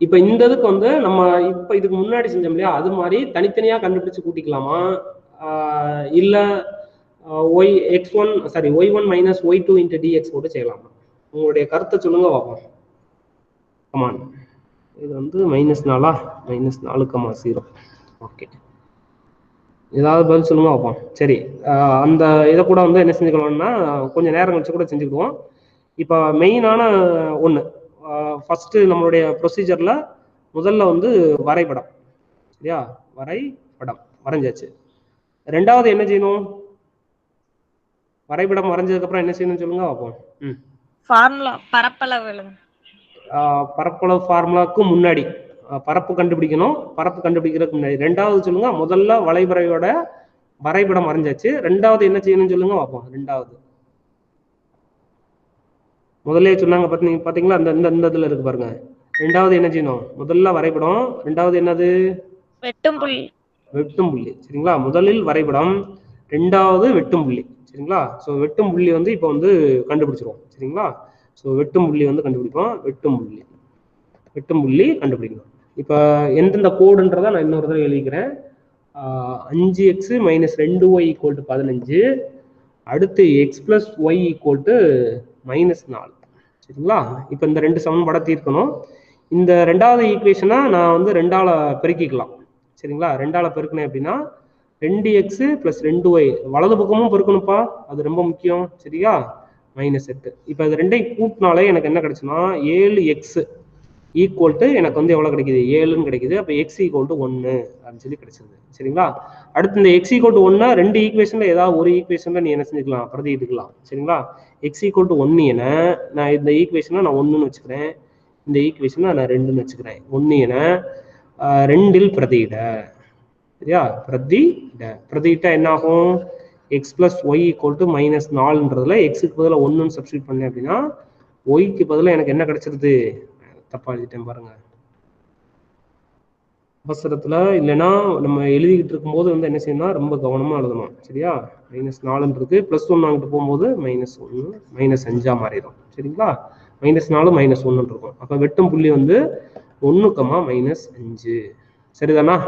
இப்போ இந்த இதுக்கு வந்து நம்ம இப்போ இதுக்கு முன்னாடி செஞ்சோம் இல்லையா, அது மாதிரி தனித்தனியாக கண்டுபிடிச்சு கூட்டிக்கலாமா, இல்லை y1 - y2 × dx போட்டு செய்யலாமா? உங்களுடைய கருத்தை சொல்லுங்க பார்ப்போம். கமான். இது வந்து -4 -4,0. ஓகே, ஏதாவது பதில் சொல்லுங்க பார்ப்போம். சரி, அந்த இதை கூட வந்து என்ன செஞ்சுக்கலாம்னா கொஞ்சம் நேரம் கழிச்சு கூட செஞ்சுக்கிடுவோம். இப்போ மெயினான ஒன்று, ஃபர்ஸ்ட் நம்மளுடைய ப்ரொசீஜர்ல முதல்ல வந்து வரைபடம். சரியா? வரைபடம் வரைஞ்சாச்சு. ரெண்டாவது என்ன செய்யணும், வரைபடம் வரைஞ்சதுக்கு அப்புறம் என்ன செய்யணும் சொல்லுங்க பார்ப்போம். ஃபார்முலா பரப்பளவு எழுதுங்க. பரப்பளவு ஃபார்முலாவுக்கு முன்னாடி பரப்பு கண்டுபிடிக்கணும். பரப்பு கண்டுபிடிக்கிறதுக்கு முன்னாடி ரெண்டாவது சொல்லுங்க, முதல்ல வளைவரையோட வரைபடம் வரைஞ்சாச்சு. ரெண்டாவது என்ன செய்யணும்னு சொல்லுங்க பார்ப்போம். ரெண்டாவது முதல்ல சொன்னாங்க பாத்தீங்களா, அந்த இந்த இதுல இருக்கு பாருங்க. ரெண்டாவது என்ன செய்யணும், முதல்ல வரைபடம், ரெண்டாவது என்னது வெட்டும் புள்ளி. வெட்டும் புள்ளி. சரிங்களா? முதலில் வரைபடம், ரெண்டாவது வெட்டும் புள்ளி. சரிங்களா? ஸோ வெட்டும் புள்ளி வந்து இப்போ வந்து கண்டுபிடிச்சிருவோம். சரிங்களா? ஸோ வெட்டும் புள்ளி வந்து கண்டுபிடிப்போம். வெட்டும் புள்ளி கண்டுபிடிக்கணும். இப்போ எந்தெந்த கோடுன்றதை நான் இன்னொரு தடவை எழுதிக்கிறேன். 5x - 2y = 15. அடுத்து x + y = -4. சரிங்களா? இப்போ இந்த 2 சமன்பாடை தீர்க்கணும். இந்த ரெண்டாவது ஈக்குவேஷனை நான் வந்து 2ஆல பெருக்கிக்கலாம். சரிங்களா? 2ஆல பெருக்கினேன் அப்படின்னா 2x + 2y வலது பக்கமும் பெருக்கணும்ப்பா, அது ரொம்ப முக்கியம். சரியா? -8. இப்போ இது ரெண்டையும் கூட்டினாலே எனக்கு என்ன கிடைச்சுன்னா 7x. ஈக்குவல் டு எனக்கு வந்து எவ்வளோ கிடைக்குது 7ன்னு கிடைக்குது. அப்போ எக்ஸ் ஈக்குவல் டு 1 அப்படின்னு சொல்லி கிடைச்சிருது. சரிங்களா? அடுத்து இந்த எக்ஸ் ஈக்குவல் டு 1 2 ஈக்குவேஷன்ல ஏதாவது ஒரு ஈக்குவேஷன்ல நீ என்ன செஞ்சுக்கலாம், பிரதியிட்டுக்கலாம். சரிங்களா? எக்ஸ் ஈக்குவல் டு 1 என நான் இந்த ஈக்குவேஷனை நான் 1ன்னு வச்சுக்கிறேன், இந்த ஈக்குவேஷனை நான் 2ன்னு வச்சுக்கிறேன். 1 என 2ல் பிரதியிட. சரியா? பிரதியிட்டா என்ன ஆகும், x plus Y equal to -4ன்றதுல எக்ஸுக்கு பதிலாக 1ன்னு சப்ஸ்டியூட் பண்ணேன் அப்படின்னா ஒய்க்கு பதிலாக எனக்கு என்ன கிடைச்சிருது, தப்பா எழுதிட்டேன் பாருங்க அவசரத்துல, இல்லைன்னா நம்ம எழுதிக்கிட்டு இருக்கும்போது வந்து என்ன செய்யணும்னா ரொம்ப கவனமா எழுதணும். சரியா? -4ன்றது +1 அங்கிட்டு போகும்போது -1 -5 மாறிடும். சரிங்களா? -4 -1 இருக்கும். அப்ப வெட்டும் புள்ளி வந்து 1, -5. சரிதானா?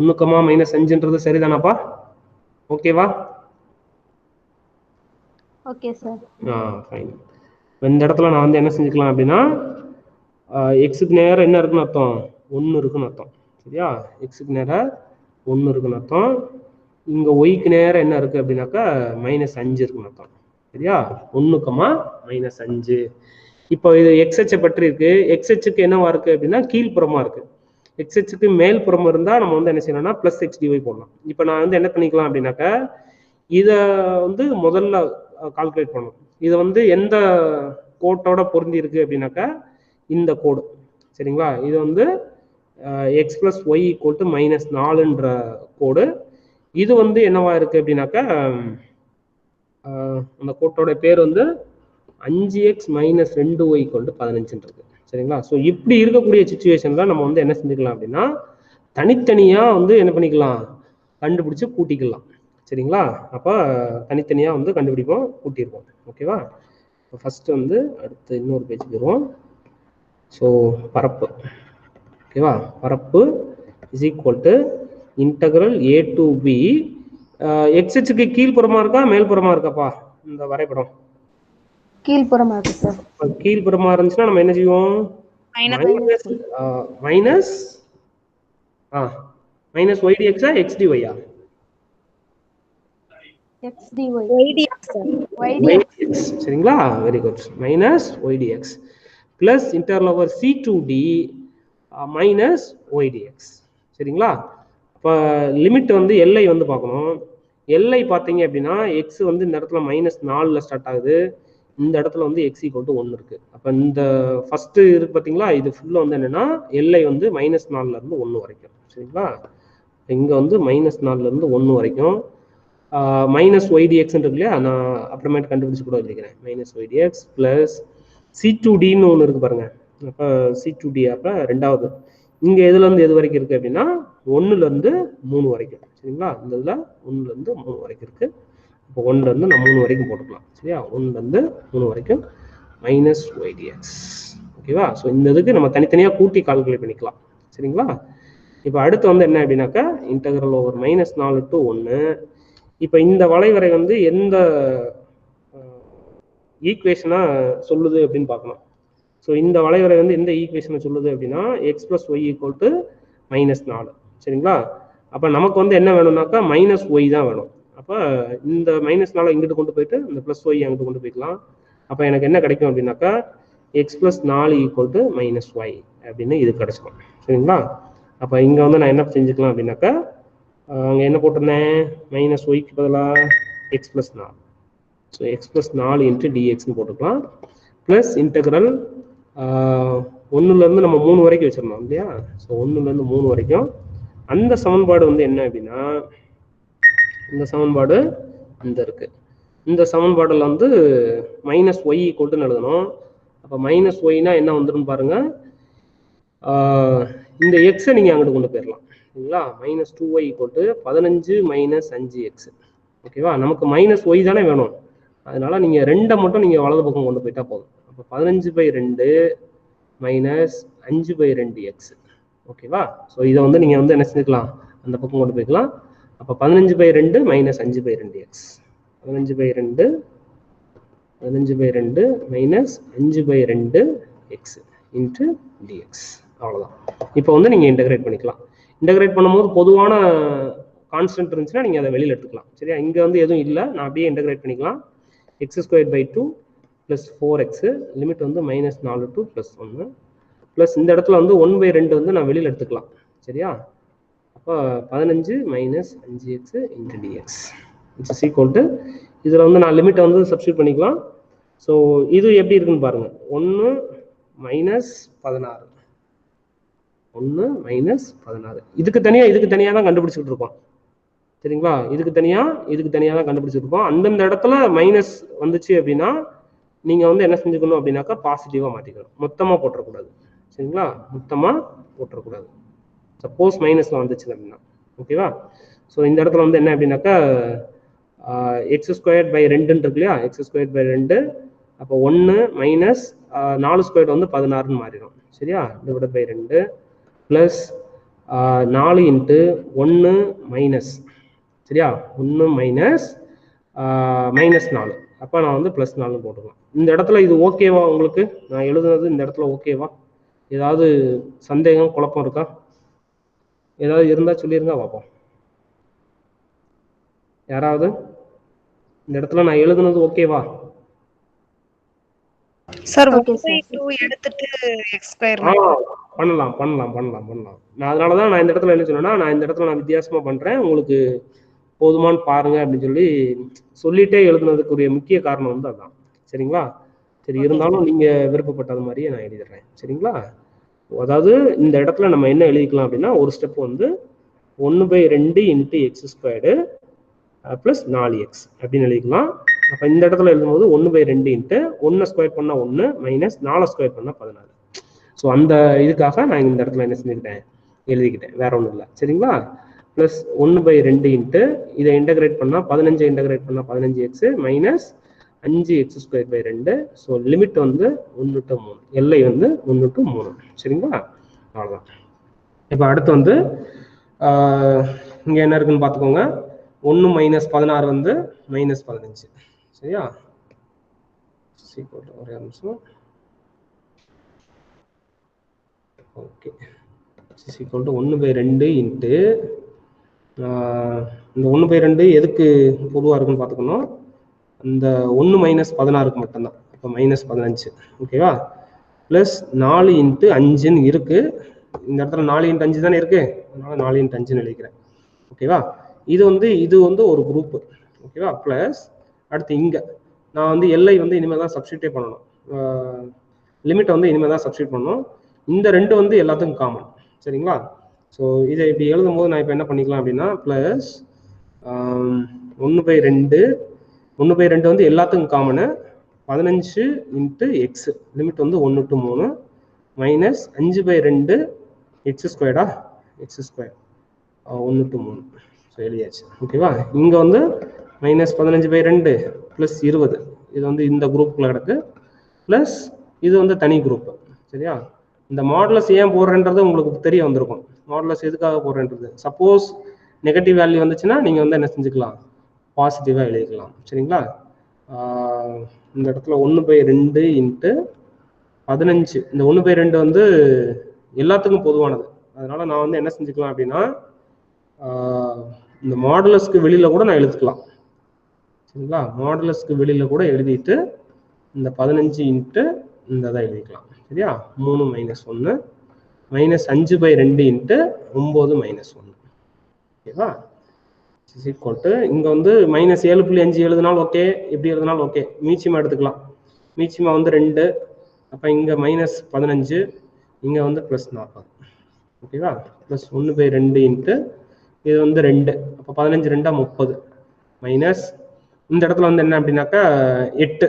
1, -5ன்றது சரிதானாப்பா? ஓகேவா? Okay sir. ஃபைன். இந்த இடத்துல நான் வந்து என்ன செஞ்சுக்கலாம் அப்படின்னா எக்ஸுக்கு நேரம் என்ன இருக்குன்னு அர்த்தம், 1 இருக்குன்னு அர்த்தம். சரியா? எக்ஸுக்கு நேரம் 1 இருக்குன்னு அர்த்தம். இங்க ஒய்க்கு நேரம் என்ன இருக்கு அப்படின்னாக்கா -5 இருக்குன்னு அர்த்தம். சரியா? 1, -5. இப்போ இது எக்ஸ்ஹெச்சை பற்றி இருக்கு. எக்ஸ்ஹெச்சுக்கு என்னவா இருக்கு அப்படின்னா கீழ்ப்புறமா இருக்கு. எக்ஸ்ஹெச்சுக்கு மேல் புறம் இருந்தா நம்ம வந்து என்ன செய்யணும்னா +xdy போடலாம். இப்போ நான் வந்து என்ன பண்ணிக்கலாம் அப்படின்னாக்கா இதை வந்து முதல்ல கால்குலேட் பண்ணணும். இதை வந்து எந்த கோட்டோட பொருந்தி இருக்கு அப்படின்னாக்கா இந்த கோடு. சரிங்களா? இது வந்து X plus Y equal to -4ன்ற கோடு. இது வந்து என்னவா இருக்கு அப்படின்னாக்கா அந்த கோட்டோட பேர் வந்து 5x - 2y ஈக்குவல் டு 15 இருக்கு. சரிங்களா? ஸோ இப்படி இருக்கக்கூடிய சுச்சுவேஷன்ல நம்ம வந்து என்ன செஞ்சுக்கலாம் அப்படின்னா தனித்தனியா வந்து என்ன பண்ணிக்கலாம், கண்டுபிடிச்சு கூட்டிக்கலாம். சரிங்களா? அப்போ தனித்தனியா வந்து கண்டுபிடிப்போம், கூட்டியிருப்போம். ஓகேவா? ஃபர்ஸ்ட் வந்து அடுத்து இன்னொரு பேஜ் போயிடுவோம். ஸோ பரப்பு. ஓகேவா? பரப்பு is equal to integral a to b. எக்ஸ்ஹெச்சுக்கு கீழ்ப்புறமா இருக்கா மேல்புறமா இருக்காப்பா இந்த வரைபடம்? கீழ்ப்புறமா இருக்கு சார். கீழ்ப்புறமா இருந்துச்சுன்னா நம்ம என்ன செய்வோம், மைனஸ் ஒய் டிஎக்ஸா எக்ஸ் டிஒய்யா? xdy ydx sir. ydx. சரிங்களா? Very good. Minus y dx plus interval over c to d minus y dx. சரிங்களா? இப்போ லிமிட் வந்து எல்ஐ வந்து பார்க்கணும். எல்ஐ பார்த்தீங்க அப்படின்னா எக்ஸ் வந்து இந்த இடத்துல -4ல் ஸ்டார்ட் ஆகுது, இந்த இடத்துல வந்து எக்ஸ் ஈக்குவல் டு 1 இருக்கு. அப்போ இந்த ஃபர்ஸ்ட் இருக்கு பார்த்தீங்களா, இது ஃபுல்லாக வந்து என்னன்னா எல்ஐ வந்து -4ல இருந்து 1 வரைக்கும். சரிங்களா? இங்கே வந்து -4ல இருந்து 1 வரைக்கும் மைனஸ் ஒய்டிஎக்ஸ் இருக்கு இல்லையா, நான் அப்புறமேட்டு கண்டுபிடிச்சு கூட எழுதிக்கிறேன். மைனஸ் ஒய்டிஎக்ஸ் பிளஸ் C2Dன்னு ஒன்று இருக்கு பாருங்க. அப்போ C2D அப்போ ரெண்டாவது இங்கே எதுலேருந்து எது வரைக்கும் இருக்குது அப்படின்னா 1லேருந்து 3 வரைக்கும். சரிங்களா? இந்த இதில் 1லேருந்து 3 வரைக்கும் இருக்குது. இப்போ 1லேருந்து நான் 3 வரைக்கும் போட்டுக்கலாம். சரியா? 1லேருந்து 3 வரைக்கும் மைனஸ் ஒய்டிஎக்ஸ். ஓகேவா? ஸோ இந்த இதுக்கு நம்ம தனித்தனியாக கூட்டி கால்குலேட் பண்ணிக்கலாம். சரிங்களா? இப்போ அடுத்து வந்து என்ன அப்படின்னாக்கா இன்டகிரல் ஓவர் -4 to 1. இப்போ இந்த வளைவரை வந்து எந்த ஈக்குவேஷனா சொல்லுது அப்படின்னு பார்க்கணும். ஸோ இந்த வளைவரை வந்து எந்த ஈக்குவேஷனை சொல்லுது அப்படின்னா X plus Y equal to -4. சரிங்களா? அப்போ நமக்கு வந்து என்ன வேணும்னாக்கா -y தான் வேணும். அப்போ இந்த -4 இங்கிட்டு கொண்டு போயிட்டு இந்த +y அங்கிட்டு கொண்டு போய்க்கலாம். அப்போ எனக்கு என்ன கிடைக்கும் அப்படின்னாக்கா x plus 4 equal to -y அப்படின்னு இது கிடைச்சிடும். சரிங்களா? அப்போ இங்கே வந்து நான் என்ன செஞ்சுக்கலாம் அப்படின்னாக்கா அங்கே என்ன போட்டிருந்தேன், -yக்கு பதிலாக x plus 4. So x plus 4 into டிஎக்ஸ்னு போட்டுக்கலாம். ப்ளஸ் இன்டகிரல் 1லேருந்து நம்ம 3 வரைக்கும் வச்சிடணும் இல்லையா? ஸோ 1லேருந்து 3 வரைக்கும் அந்த சமன்பாடு வந்து என்ன அப்படின்னா இந்த சமன்பாடு இந்த இருக்கு. இந்த சமன்பாடில் வந்து -y ஈக்குவல்ட்டுன்னு எழுதணும். அப்போ -yனா என்ன வந்துடும் பாருங்க, இந்த எக்ஸை நீங்கள் அங்கிட்டு கொண்டு போயிடலாம். சரிங்களா? -2y equal to 15 - 5x. ஓகேவா? நமக்கு -y தானே வேணும், அதனால நீங்கள் 2 மட்டும் நீங்கள் வலது பக்கம் கொண்டு போயிட்டா போதும். அப்போ 15/2 - 5/2x. ஓகேவா? ஸோ இதை வந்து நீங்கள் வந்து என்ன செஞ்சுக்கலாம், அந்த பக்கம் கொண்டு போய்க்கலாம். அப்போ 15/2 - 5/2x. 15/2 -5/2x into dx. அவ்வளோதான். இப்போ வந்து நீங்கள் இன்டகிரேட் பண்ணிக்கலாம். இன்டகிரேட் பண்ணும்போது பொதுவான கான்ஸ்டன்ட் இருந்துச்சுன்னா நீங்கள் அதை வெளியில் எடுத்துக்கலாம். சரியா? இங்கே வந்து எதுவும் இல்லை, நான் அப்படியே இன்டகிரேட் பண்ணிக்கலாம். x² / 2 + 4x லிமிட் வந்து -4 to +1. ப்ளஸ் இந்த இடத்துல வந்து 1/2 வந்து நான் வெளியில் எடுத்துக்கலாம். சரியா? அப்போ 15 minus 5x into dx it's is equal to, இதில் வந்து நான் லிமிட்டை வந்து சப்ஸ்டியூட் பண்ணிக்கலாம். ஸோ இது எப்படி இருக்குன்னு பாருங்க. 1 மைனஸ் 16, 1 மைனஸ் 16. இதுக்கு தனியாக தான் கண்டுபிடிச்சிட்டு இருக்கோம். சரிங்களா? இதுக்கு தனியாக தான் கண்டுபிடிச்சிட்டு இருக்கோம். அந்தந்த இடத்துல மைனஸ் வந்துச்சு அப்படின்னா நீங்கள் வந்து என்ன செஞ்சுக்கணும் அப்படின்னாக்கா பாசிட்டிவாக மாற்றிக்கணும். மொத்தமாக போட்டுறக்கூடாது. சரிங்களா? மொத்தமாக போட்டுறக்கூடாது. சப்போஸ் மைனஸில் வந்துச்சு அப்படின்னா. ஓகேவா? ஸோ இந்த இடத்துல வந்து என்ன அப்படின்னாக்கா x²/2 இருக்கு இல்லையா? x²/2. அப்போ 1 மைனஸ் 4² வந்து 16ன்னு மாறிடும். சரியா? /2 ப்ளஸ் 4 இன்ட்டு 1 மைனஸ். சரியா? 1 மைனஸ் -4. அப்போ நான் வந்து +4 போட்டுக்கலாம். இந்த இடத்துல இது ஓகேவா உங்களுக்கு? நான் எழுதுனது இந்த இடத்துல ஓகேவா? ஏதாவது சந்தேகம் குழப்பம் இருக்கா? ஏதாவது இருந்தா சொல்லிருங்க பார்ப்போம். யாராவது இந்த இடத்துல நான் எழுதுனது ஓகேவா? Sir Okay, sir. 1/2 எடுத்துட்டு x². பண்ணலாம். நான் அதனால தான் நான் இந்த இடத்துல என்ன சொன்னேன்னா, நான் இந்த இடத்துல நான் வித்தியாசமா பண்றேன், உங்களுக்கு போதுமான்னு பாருங்க அப்படின்னு சொல்லிட்டே எழுதுனதுக்குரிய முக்கிய காரணம் வந்து அதுதான். சரிங்களா? சரி, இருந்தாலும் நீங்க விருப்பப்பட்டது மாதிரியே நான் எழுதிடுறேன். சரிங்களா? அதாவது இந்த இடத்துல நம்ம என்ன எழுதிக்கலாம் அப்படின்னா, ஒரு ஸ்டெப் வந்து 1/2 இன்ட்டு x² ப்ளஸ் 4x அப்படின்னு எழுதிக்கலாம். அப்போ இந்த இடத்துல எழுதும்போது 1/2 இன்ட்டு 1² பண்ணால் 1 மைனஸ் 4² பண்ணால் 16. ஸோ அந்த இதுக்காக நான் இந்த இடத்துல என்ன செஞ்சுக்கிட்டேன், எழுதிக்கிட்டேன். வேற ஒன்றும் இல்லை. சரிங்களா? ப்ளஸ் 1/2 இன்ட்டு இதை இன்டகிரேட் பண்ணால் 15 இன்டகிரேட் பண்ணால் 15x minus 5x²/2. So limit வந்து 1 to 3, எல்லை வந்து 1 to 3. சரிங்களா? அவ்வளோதான். இப்போ அடுத்து வந்து இங்கே என்ன இருக்குன்னு பார்த்துக்கோங்க. 1 மைனஸ் 16 வந்து -15. சரியா? ஒரே நிமிஷம். ஓகே. 1/2 இன்ட்டு இந்த 1/2 எதுக்கு பொதுவாக இருக்குன்னு பார்த்துக்கணும். இந்த 1 மைனஸ் 16க்கு மட்டும்தான். இப்போ -15. ஓகேவா? ப்ளஸ் 4 இன்ட்டு 5ன்னு இருக்கு. இந்த இடத்துல 4 இன்ட்டு 5 தானே இருக்கு. அதனால 4 இன்ட்டு 5ன்னு எழுதிக்கிறேன். ஓகேவா? இது வந்து ஒரு குரூப். ஓகேவா? ப்ளஸ் அடுத்து இங்கே நான் வந்து எல்லை வந்து இனிமேல் தான் சப்ஸ்டியூட்டே பண்ணணும். லிமிட்டை வந்து இனிமேல் தான் சப்ஸ்டியூட் பண்ணணும். இந்த 2 வந்து எல்லாத்துக்கும் காமன். சரிங்களா? ஸோ இதை இப்படி எழுதும் போது நான் இப்போ என்ன பண்ணிக்கலாம் அப்படின்னா, ப்ளஸ் 1/2 வந்து எல்லாத்துக்கும் காமனு 15 இன்ட்டு எக்ஸ், லிமிட் வந்து 1 to 3 minus 5/2 x², x² 1 to 3. So எழுதியாச்சு. ஓகேவா? இங்கே வந்து மைனஸ் 15/2 ப்ளஸ் 20. இது வந்து இந்த குரூப்புக்குள்ள கிடக்கு. ப்ளஸ் இது வந்து தனி குரூப். சரியா? இந்த மாடுலஸ் ஏன் போடுறன்றது உங்களுக்கு தெரிய வந்திருக்கும். மாடுலஸ் எதுக்காக போடுறன்றது. சப்போஸ் நெகட்டிவ் வேல்யூ வந்துச்சுன்னா நீங்கள் வந்து என்ன செஞ்சுக்கலாம், பாசிட்டிவாக எழுதிக்கலாம். சரிங்களா? இந்த இடத்துல 1/2 இன்ட்டு 15. இந்த 1/2 வந்து எல்லாத்துக்கும் பொதுவானது. அதனால நான் வந்து என்ன செஞ்சுக்கலாம் அப்படின்னா, இந்த மாடுலஸ்க்கு வெளியில கூட நான் எழுதிக்கலாம். சரிங்களா? மாடுலஸ்க்கு வெளியில கூட எழுதிட்டு இந்த 15 இன்ட்டு இந்த தான் எழுதிக்கலாம். சரியா? 3 மைனஸ் 1 மைனஸ் 5/2 இன்ட்டு 9 மைனஸ் 1. ஓகேவா? இங்க வந்து -7.5 எழுதினாலும் ஓகே, எப்படி எழுதினாலும் ஓகே. மீச்சியமா எடுத்துக்கலாம். மீச்சியமா வந்து 2. அப்ப இங்க -15, இங்க வந்து +40. ஓகேவா? ப்ளஸ் 1/2 இன்ட்டு இது வந்து 2. அப்போ 15 2 30 மைனஸ் இந்த இடத்துல வந்து என்ன அப்படின்னாக்கா 8.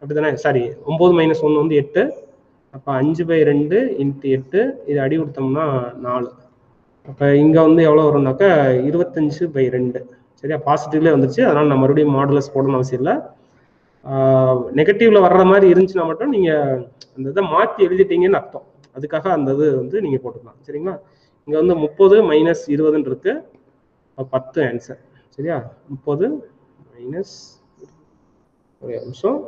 அப்படிதானே? சாரி, 9 மைனஸ் 1 வந்து 8. அப்போ 5/2 இன்ட்டு 8, இது அடி கொடுத்தோம்னா 4. அப்போ இங்கே வந்து எவ்வளோ வரும்னாக்கா 25/2. சரியா? பாசிட்டிவ்லேயே வந்துருச்சு. அதனால் நான் மறுபடியும் மாடுலஸ் போடணும் அவசியம் இல்லை. நெகட்டிவ்ல வர்ற மாதிரி இருந்துச்சுன்னா மட்டும் நீங்கள் அந்த இதை மாற்றி எழுதிட்டீங்கன்னு அர்த்தம். அதுக்காக அந்த இது வந்து நீங்கள் போட்டுக்கலாம். சரிங்களா? இங்கே வந்து 30 மைனஸ் 20 இருக்கு. 10 ஆன்சர். சரியா? 30 மைனஸ் ஒரு நிமிஷம்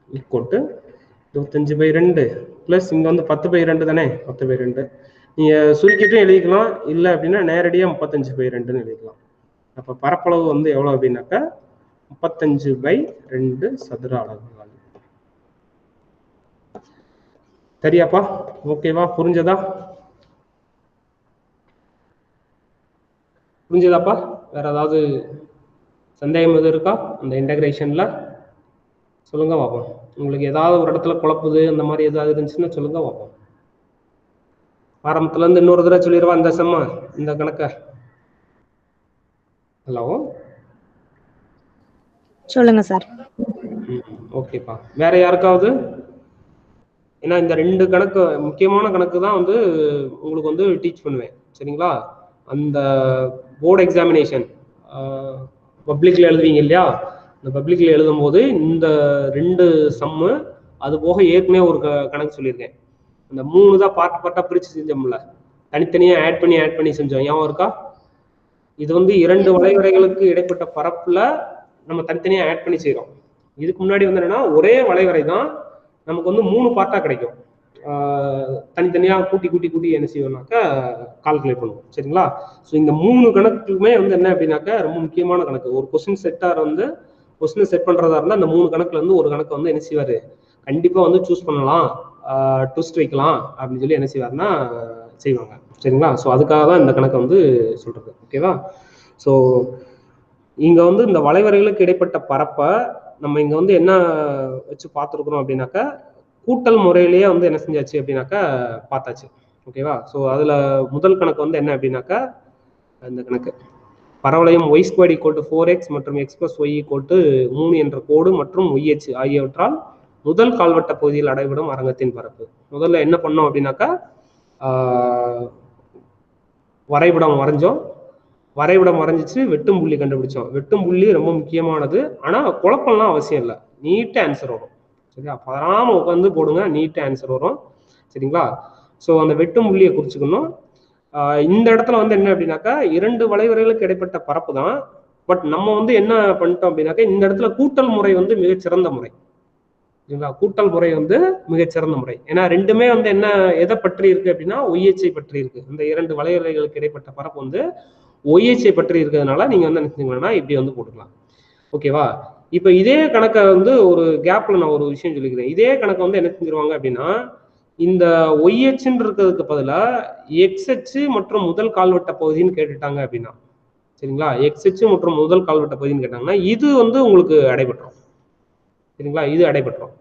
ஈக்குவல் டு 25/2 ப்ளஸ் இங்கே வந்து 10/2 தானே. 10/2 நீங்கள் சுருக்கிட்டும் எழுதிக்கலாம். இல்லை அப்படின்னா நேரடியாக 35/2ன்னு எழுதிக்கலாம். அப்போ பரப்பளவு வந்து எவ்வளோ அப்படின்னாக்கா 35/2 சதுர அலகுகள். சரியாப்பா? ஓகேவா? புரிஞ்சதா? புரிஞ்சதாப்பா? வேற ஏதாவது சந்தேகம் எதுவும் இருக்கா அந்த இன்டகிரேஷன்ல? சொல்லுங்க பார்ப்போம். உங்களுக்கு ஏதாவது ஒரு இடத்துல குழப்புது அந்த மாதிரி ஏதாவது இருந்துச்சுன்னா சொல்லுங்க பார்ப்போம். ஆரம்பத்துல இருந்து இன்னொரு தடவை சொல்லிடுவா இந்த செம்ம இந்த கணக்க. ஹலோ, சொல்லுங்க சார். ஓகேப்பா. வேற யாருக்காவது? ஏன்னா இந்த 2 கணக்கு முக்கியமான கணக்கு தான் வந்து உங்களுக்கு வந்து டீச் பண்ணுவேன். சரிங்களா? அந்த போர்டு எக்ஸாமினேஷன் பப்ளிக்ல எழுதுவீங்க இல்லையா? இந்த பப்ளிக்ல எழுதும் போது இந்த 2 சம்மு அது போக ஏற்கனவே ஒரு கணக்கு சொல்லியிருக்கேன். அந்த 3 தான் பார்ட்டா பிரிச்சு செஞ்சோம்ல, தனித்தனியா ஆட் பண்ணி செஞ்சோம். ஞாபகம் இருக்கா? இது வந்து 2 வளைவரைகளுக்கு இடைப்பட்ட பரப்புல நம்ம தனித்தனியா ஆட் பண்ணி செய்யறோம். இதுக்கு முன்னாடி வந்து என்னன்னா ஒரே வளைவரை தான் நமக்கு வந்து 3 பார்ட்டா கிடைக்கும். தனித்தனியா கூட்டி என்ன செய்வோம்னாக்கா கால்குலேட் பண்ணுவோம். சரிங்களா? ஸோ இந்த 3 கணக்குமே வந்து என்ன அப்படின்னாக்கா ரொம்ப முக்கியமான கணக்கு. ஒரு கொஸ்டின் செட்டார் வந்து கொஸ்டின் செட் பண்றதா இருந்தால் அந்த 3 கணக்குல இருந்து ஒரு கணக்கு வந்து என்ன செய்வாரு, கண்டிப்பா வந்து சூஸ் பண்ணலாம், ட்விஸ்ட் வைக்கலாம் அப்படின்னு சொல்லி என்ன செய்வாருன்னா செய்வாங்க. சரிங்களா? ஸோ அதுக்காக தான் இந்த கணக்கை வந்து சொல்றது. ஓகேவா? ஸோ இங்க வந்து இந்த வளைவரைகளுக்கு இடைப்பட்ட பரப்பை நம்ம இங்க வந்து என்ன வச்சு பார்த்துருக்குறோம் அப்படின்னாக்கா கூட்டல் முறையிலேயே வந்து என்ன செஞ்சாச்சு அப்படின்னாக்கா பார்த்தாச்சு. ஓகேவா? ஸோ அதுல முதல் கணக்கு வந்து என்ன அப்படின்னாக்கா இந்த கணக்கு பரவளையம் y square equal to 4x மற்றும் x plus Y equal to 3 என்ற கோடு மற்றும் YH ஆகியவற்றால் முதல் கால்வட்ட பகுதியில் அடைவிடும் அரங்கத்தின் பரப்பு. முதல்ல என்ன பண்ணோம் அப்படின்னாக்கா வரைபடம் வரைஞ்சோம். வரைபடம் வரைஞ்சிச்சு, வெட்டும் புள்ளி கண்டுபிடிச்சோம். வெட்டும் புள்ளி ரொம்ப முக்கியமானது. ஆனா குழப்பம்லாம் அவசியம் இல்லை, நீட்டா ஆன்சர் வரும். சரியா? பதறாம உட்காந்து போடுங்க, நீட்டா ஆன்சர் வரும். சரிங்களா? ஸோ அந்த வெட்டும் புள்ளியை குறிச்சுக்கணும். இந்த இடத்துல வந்து என்ன அப்படின்னாக்கா 2 வளைவரைகளுக்கு இடைப்பட்ட பரப்பு தான். பட் நம்ம வந்து என்ன பண்ணிட்டோம் அப்படின்னாக்கா இந்த இடத்துல கூட்டல் முறை வந்து மிகச்சிறந்த முறை. சரிங்களா? கூட்டல் முறை வந்து மிகச்சிறந்த முறை. ஏன்னா ரெண்டுமே வந்து என்ன எதை பற்றி இருக்கு அப்படின்னா ஒய்எச்ஐ பற்றி இருக்கு. இந்த 2 வளைவரைகளுக்கு இடைப்பட்ட பரப்பு வந்து ஒய்எச்ஐ பற்றி இருக்கிறதுனால நீங்க வந்து என்ன செஞ்சீங்கன்னா இப்படி வந்து போட்டுக்கலாம். ஓகேவா? இப்ப இதே கணக்கை வந்து ஒரு கேப்ல நான் ஒரு விஷயம் சொல்லிக்கிறேன். இதே கணக்கை வந்து என்ன செஞ்சிருவாங்க அப்படின்னா இந்த ஒய்எச்ன்னு இருக்கிறதுக்கு பதிலா எக்ஸ்ஹெச் மற்றும் முதல் கால்வட்ட பகுதின்னு கேட்டுட்டாங்க அப்படின்னா, சரிங்களா, எக்ஸ்ஹெச் மற்றும் முதல் கால்வட்ட பகுதின்னு கேட்டாங்கன்னா இது வந்து உங்களுக்கு அடைபட்டுரும். சரிங்களா? இது அடைபட்டுரும்.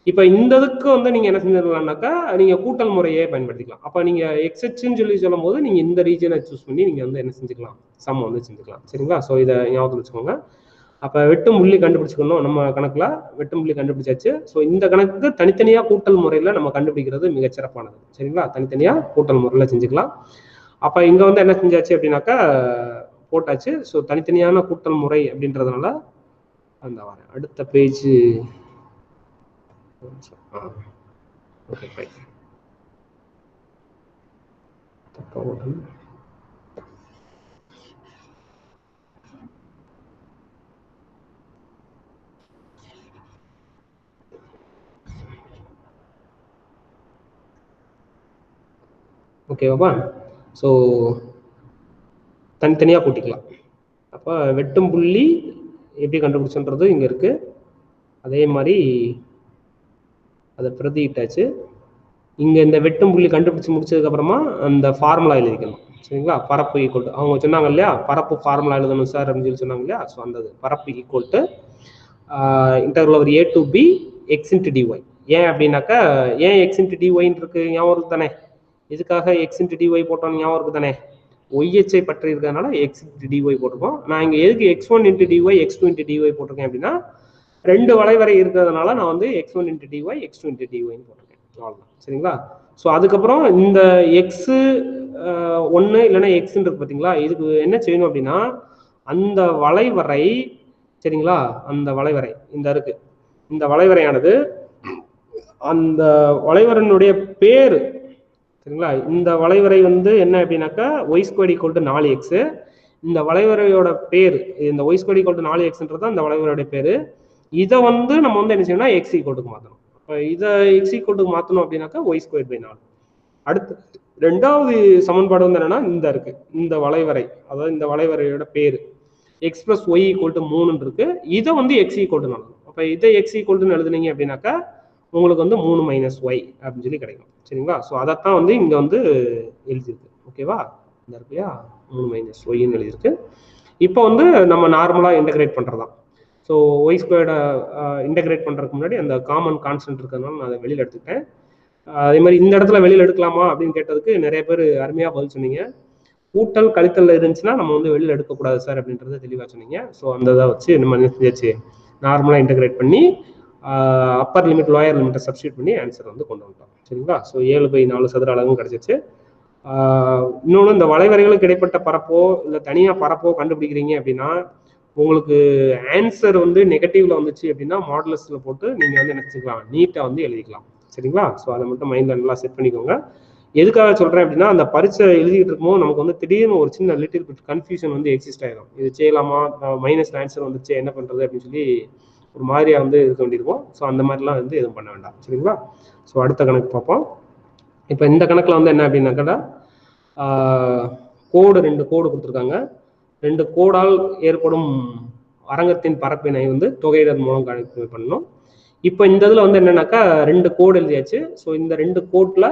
இப்ப இந்த இதுக்கு வந்து நீங்க என்ன செஞ்சிடலாம்னாக்கா நீங்க கூட்டல் முறையே பயன்படுத்திக்கலாம். அப்ப நீங்க எக்ஸ்ஹெச்ன்னு சொல்லும் போது நீங்க இந்த ரீஜனை சூஸ் பண்ணி நீங்க வந்து என்ன செஞ்சுக்கலாம், சம் வந்து செஞ்சுக்கலாம். சரிங்களா? ஸோ இதை ஞாபகம் வச்சுக்கோங்க. அப்ப வெட்டும் புள்ளி கண்டுபிடிச்சுக்கணும். நம்ம கணக்குல வெட்டும் புள்ளி கண்டுபிடிச்சாச்சு. ஸோ இந்த கணக்குக்கு தனித்தனியா கூட்டல் முறையில நம்ம கண்டுபிடிக்கிறது மிகச்சிறப்பானது. சரிங்களா? தனித்தனியா கூட்டல் முறையில செஞ்சுக்கலாம். அப்ப இங்க வந்து என்ன செஞ்சாச்சு அப்படின்னாக்கா போட்டாச்சு. ஸோ தனித்தனியான கூட்டல் முறை அப்படின்றதுனால அந்த வரேன் அடுத்த பேஜ். Okay fine. ஓகேவாப்பா? ஸோ தனித்தனியாக கூட்டிக்கலாம். அப்போ வெட்டும் புள்ளி எப்படி கண்டுபிடிச்சுன்றது இங்கே இருக்கு. அதே மாதிரி அதை பிரதியிட்டாச்சு. இங்கே இந்த வெட்டும் புள்ளி கண்டுபிடிச்சு முடிச்சதுக்கப்புறமா அந்த ஃபார்முலா எழுதிக்கணும். சரிங்களா? பரப்பு ஈக்குவல் டு அவங்க சொன்னாங்க இல்லையா, பரப்பு ஃபார்முலா எழுதணும் சார் அப்படின்னு சொல்லி சொன்னாங்க இல்லையா. ஸோ அந்த பரப்பு equal to integral over a to b x into dy. ஏன் அப்படின்னாக்கா ஏன் x into dyன்னு இருக்கு ஞாபகம் இருக்கு தானே? இதுக்காக x into dy போட்டோம் ஞாபகம் இருக்கு தானே? ஒய்எச்ஐ பற்றி இருக்கிறதுனால x into dy போட்டிருக்கோம். நான் இங்கே எதுக்கு x1 into dy x2 into dy போட்டிருக்கேன் அப்படின்னா 2 வளைவரை இருக்கிறதுனால நான் வந்து x1 into dy x2 into dy போட்டிருக்கேன். அவ்வளோதான். சரிங்களா? ஸோ அதுக்கப்புறம் இந்த எக்ஸு 1 இல்லைன்னா எக்ஸ்ன்னு இருக்கு பார்த்தீங்களா, இதுக்கு என்ன செய்யணும் அப்படின்னா அந்த வளைவரை, சரிங்களா, அந்த வளைவரை இந்த இருக்கு, இந்த வளைவரையானது அந்த வளைவரனுடைய பேரு, சரிங்களா, இந்த வளைவரை வந்து என்ன அப்படின்னாக்கா Y square equal to 4x. இந்த வளைவரையோட பேர் இந்த ஒய் ஸ்கொயர் ஈக்குவல் டு 4xன்றது அந்த வளைவரையோட பேரு. இதை வந்து நம்ம வந்து என்ன செய்யணும்னா எக்ஸ் ஈக்குவலுக்கு மாற்றணும். இப்போ இதை எக்ஸ் ஈக்குவலுக்கு மாற்றணும் அப்படின்னாக்கா ஒய் ஸ்கொயர் பை 4. அடுத்து ரெண்டாவது சமன்பாடு வந்து என்னன்னா இந்த இருக்கு, இந்த வளைவரை, அதாவது இந்த வளைவரையோட பேரு X plus Y equal to 3 இருக்கு. இதை வந்து எக்ஸ் ஈக்குவல் டு 4. அப்போ இதை எக்ஸ் ஈக்குவல் டு எழுதுனீங்க அப்படின்னாக்கா உங்களுக்கு வந்து 3 மைனஸ் ஒய் அப்படின்னு சொல்லி கிடைக்கும். சரிங்களா? ஸோ அதைத்தான் வந்து இங்கே வந்து எழுதியிருக்கு. ஓகேவா? இந்த இருக்கு இல்லையா, 3 மைனஸ் ஒய்ன்னு எழுதியிருக்கு. இப்போ வந்து நம்ம நார்மலாக இன்டகிரேட் பண்ணுறதான். ஸோ ஒய் ஸ்கொயர்டை இன்டகிரேட் பண்ணுறதுக்கு முன்னாடி அந்த காமன் கான்ஸ்டன்ட் இருக்கிறதுனால நான் அதை வெளியில் எடுத்துக்கிட்டேன். அதே மாதிரி இந்த இடத்துல வெளியில் எடுக்கலாமா அப்படின்னு கேட்டதுக்கு நிறைய பேர் அருமையாக பதில் சொன்னீங்க. கூட்டல் கழித்தல் இருந்துச்சுன்னா நம்ம வந்து வெளியில் எடுக்கக்கூடாது சார் அப்படின்றத தெளிவாக சொன்னீங்க. ஸோ அந்த இதை வச்சு நம்ம என்ன செஞ்சாச்சு, நார்மலாக இன்டகிரேட் பண்ணி அப்பர் லிமிட் லோயர் லிமிட்டை சப்ஸ்டியூட் பண்ணி ஆன்சர் வந்து கொண்டு வந்துட்டோம். சரிங்களா? ஸோ 7/4 சதுர அளவும் கிடைச்சிச்சு. இன்னொன்று, இந்த வளைவரைகளுக்கு இடைப்பட்ட பரப்போ இல்லை தனியாக பரப்போ கண்டுபிடிக்கிறீங்க அப்படின்னா உங்களுக்கு ஆன்சர் வந்து நெகட்டிவ்ல வந்துச்சு அப்படின்னா மாடுலஸ்ல போட்டு நீங்க வந்து என்ன செஞ்சுக்கலாம், நீட்டா வந்து எழுதிக்கலாம். சரிங்களா? ஸோ அதை மட்டும் மைண்ட்ல நல்லா செட் பண்ணிக்கோங்க. எதுக்காக சொல்றேன் அப்படின்னா, அந்த பரீட்சை எழுதிட்டு இருக்கும்போது நமக்கு வந்து திடீர்னு ஒரு சின்ன லிட்டில் பிட் கன்ஃபியூஷன் வந்து எக்ஸிஸ்ட் ஆயிடும். இது செய்யலாமா, மைனஸ் ஆன்சர் வந்துச்சு என்ன பண்றது அப்படின்னு சொல்லி ஒரு மாதிரியா வந்து இருக்க வேண்டியிருக்கும். ஸோ அந்த மாதிரிலாம் வந்து எதுவும் பண்ண வேண்டாம். சரிங்களா? ஸோ அடுத்த கணக்கு பார்ப்போம். இப்போ இந்த கணக்குல வந்து என்ன அப்படின்னாக்கா, கோடு 2 கோடு கொடுத்துருக்காங்க. 2 கோடால் ஏற்படும் அரங்கத்தின் பரப்பினை வந்து தொகையிடல் மூலம் கணக்கு பண்ணணும். இப்போ இந்த இதில் வந்து என்னன்னாக்கா 2 கோடு எழுதியாச்சு. ஸோ இந்த 2 கோட்ல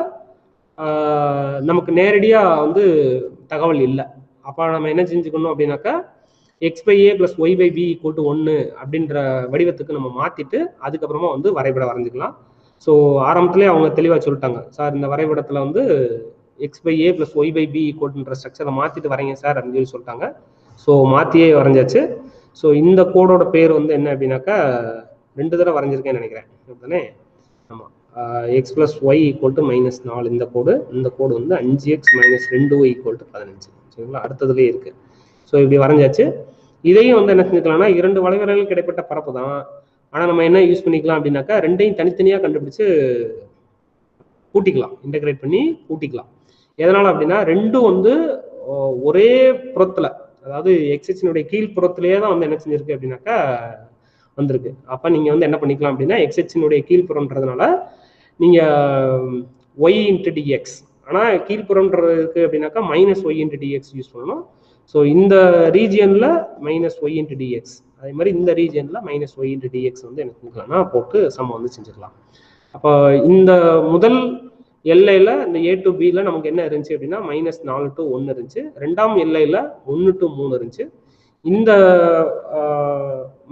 நமக்கு நேரடியாக வந்து தகவல் இல்லை. அப்போ நம்ம என்ன செஞ்சுக்கணும் அப்படின்னாக்கா, x/a + y/b = 1 அப்படின்ற வடிவத்துக்கு நம்ம மாற்றிட்டு அதுக்கப்புறமா வந்து வரைபடம் வரைஞ்சிக்கலாம். ஸோ ஆரம்பத்திலே அவங்க தெளிவாக சொல்லிட்டாங்க, சார் இந்த வரைபடத்தில் வந்து x/a + y/b = ஸ்ட்ரக்சரை மாற்றிட்டு வரைங்க சார் அப்படின்னு சொல்லி சொல்லிட்டாங்க. ஸோ மாற்றியே வரைஞ்சாச்சு. ஸோ இந்த கோடோட பேர் வந்து என்ன அப்படின்னாக்கா, 2 தடவை வரைஞ்சிருக்கேன்னு நினைக்கிறேன் அப்படித்தானே? ஆமாம், x + y = -4 இந்த கோடு வந்து 5x - 2y = 15. சரிங்களா? அடுத்ததுலேயே இருக்கு. ஸோ இப்படி வரைஞ்சாச்சு. இதையும் வந்து என்ன செஞ்சுக்கலாம்னா, 2 வளைவரைகளுக்கு இடைப்பட்ட பரப்பு தான். ஆனால் நம்ம என்ன யூஸ் பண்ணிக்கலாம் அப்படின்னாக்கா, ரெண்டையும் தனித்தனியாக கண்டுபிடிச்சு கூட்டிக்கலாம், இன்டகிரேட் பண்ணி கூட்டிக்கலாம். எதனால அப்படின்னா, ரெண்டும் வந்து ஒரே புறத்துல, அதாவது எக்ஸ்ஹெச்சினுடைய கீழ் புறத்திலேயே தான் வந்து என்ன செஞ்சிருக்கு அப்படின்னாக்கா வந்திருக்கு. அப்ப நீங்க வந்து என்ன பண்ணிக்கலாம் அப்படின்னா, எக்ஸ்ஹெச்சினுடைய கீழ்ப்புறம்ன்றதுனால நீங்க y × dx, ஆனா கீழ்ப்புறம்ன்றதுக்கு அப்படின்னாக்கா -y × dx யூஸ் பண்ணணும். ஸோ இந்த ரீஜியன்ல -y × dx, அதே மாதிரி இந்த ரீஜியன்ல -y × dx வந்து என்ன பண்ணிக்கலாம்னா போட்டு சம வந்து செஞ்சுக்கலாம். அப்போ இந்த முதல் எல்லையில இந்த a to b ல நமக்கு என்ன இருந்துச்சு அப்படின்னா -4 to 1 இருந்துச்சு. ரெண்டாம் எல்லையில 1 to 3 இருந்துச்சு. இந்த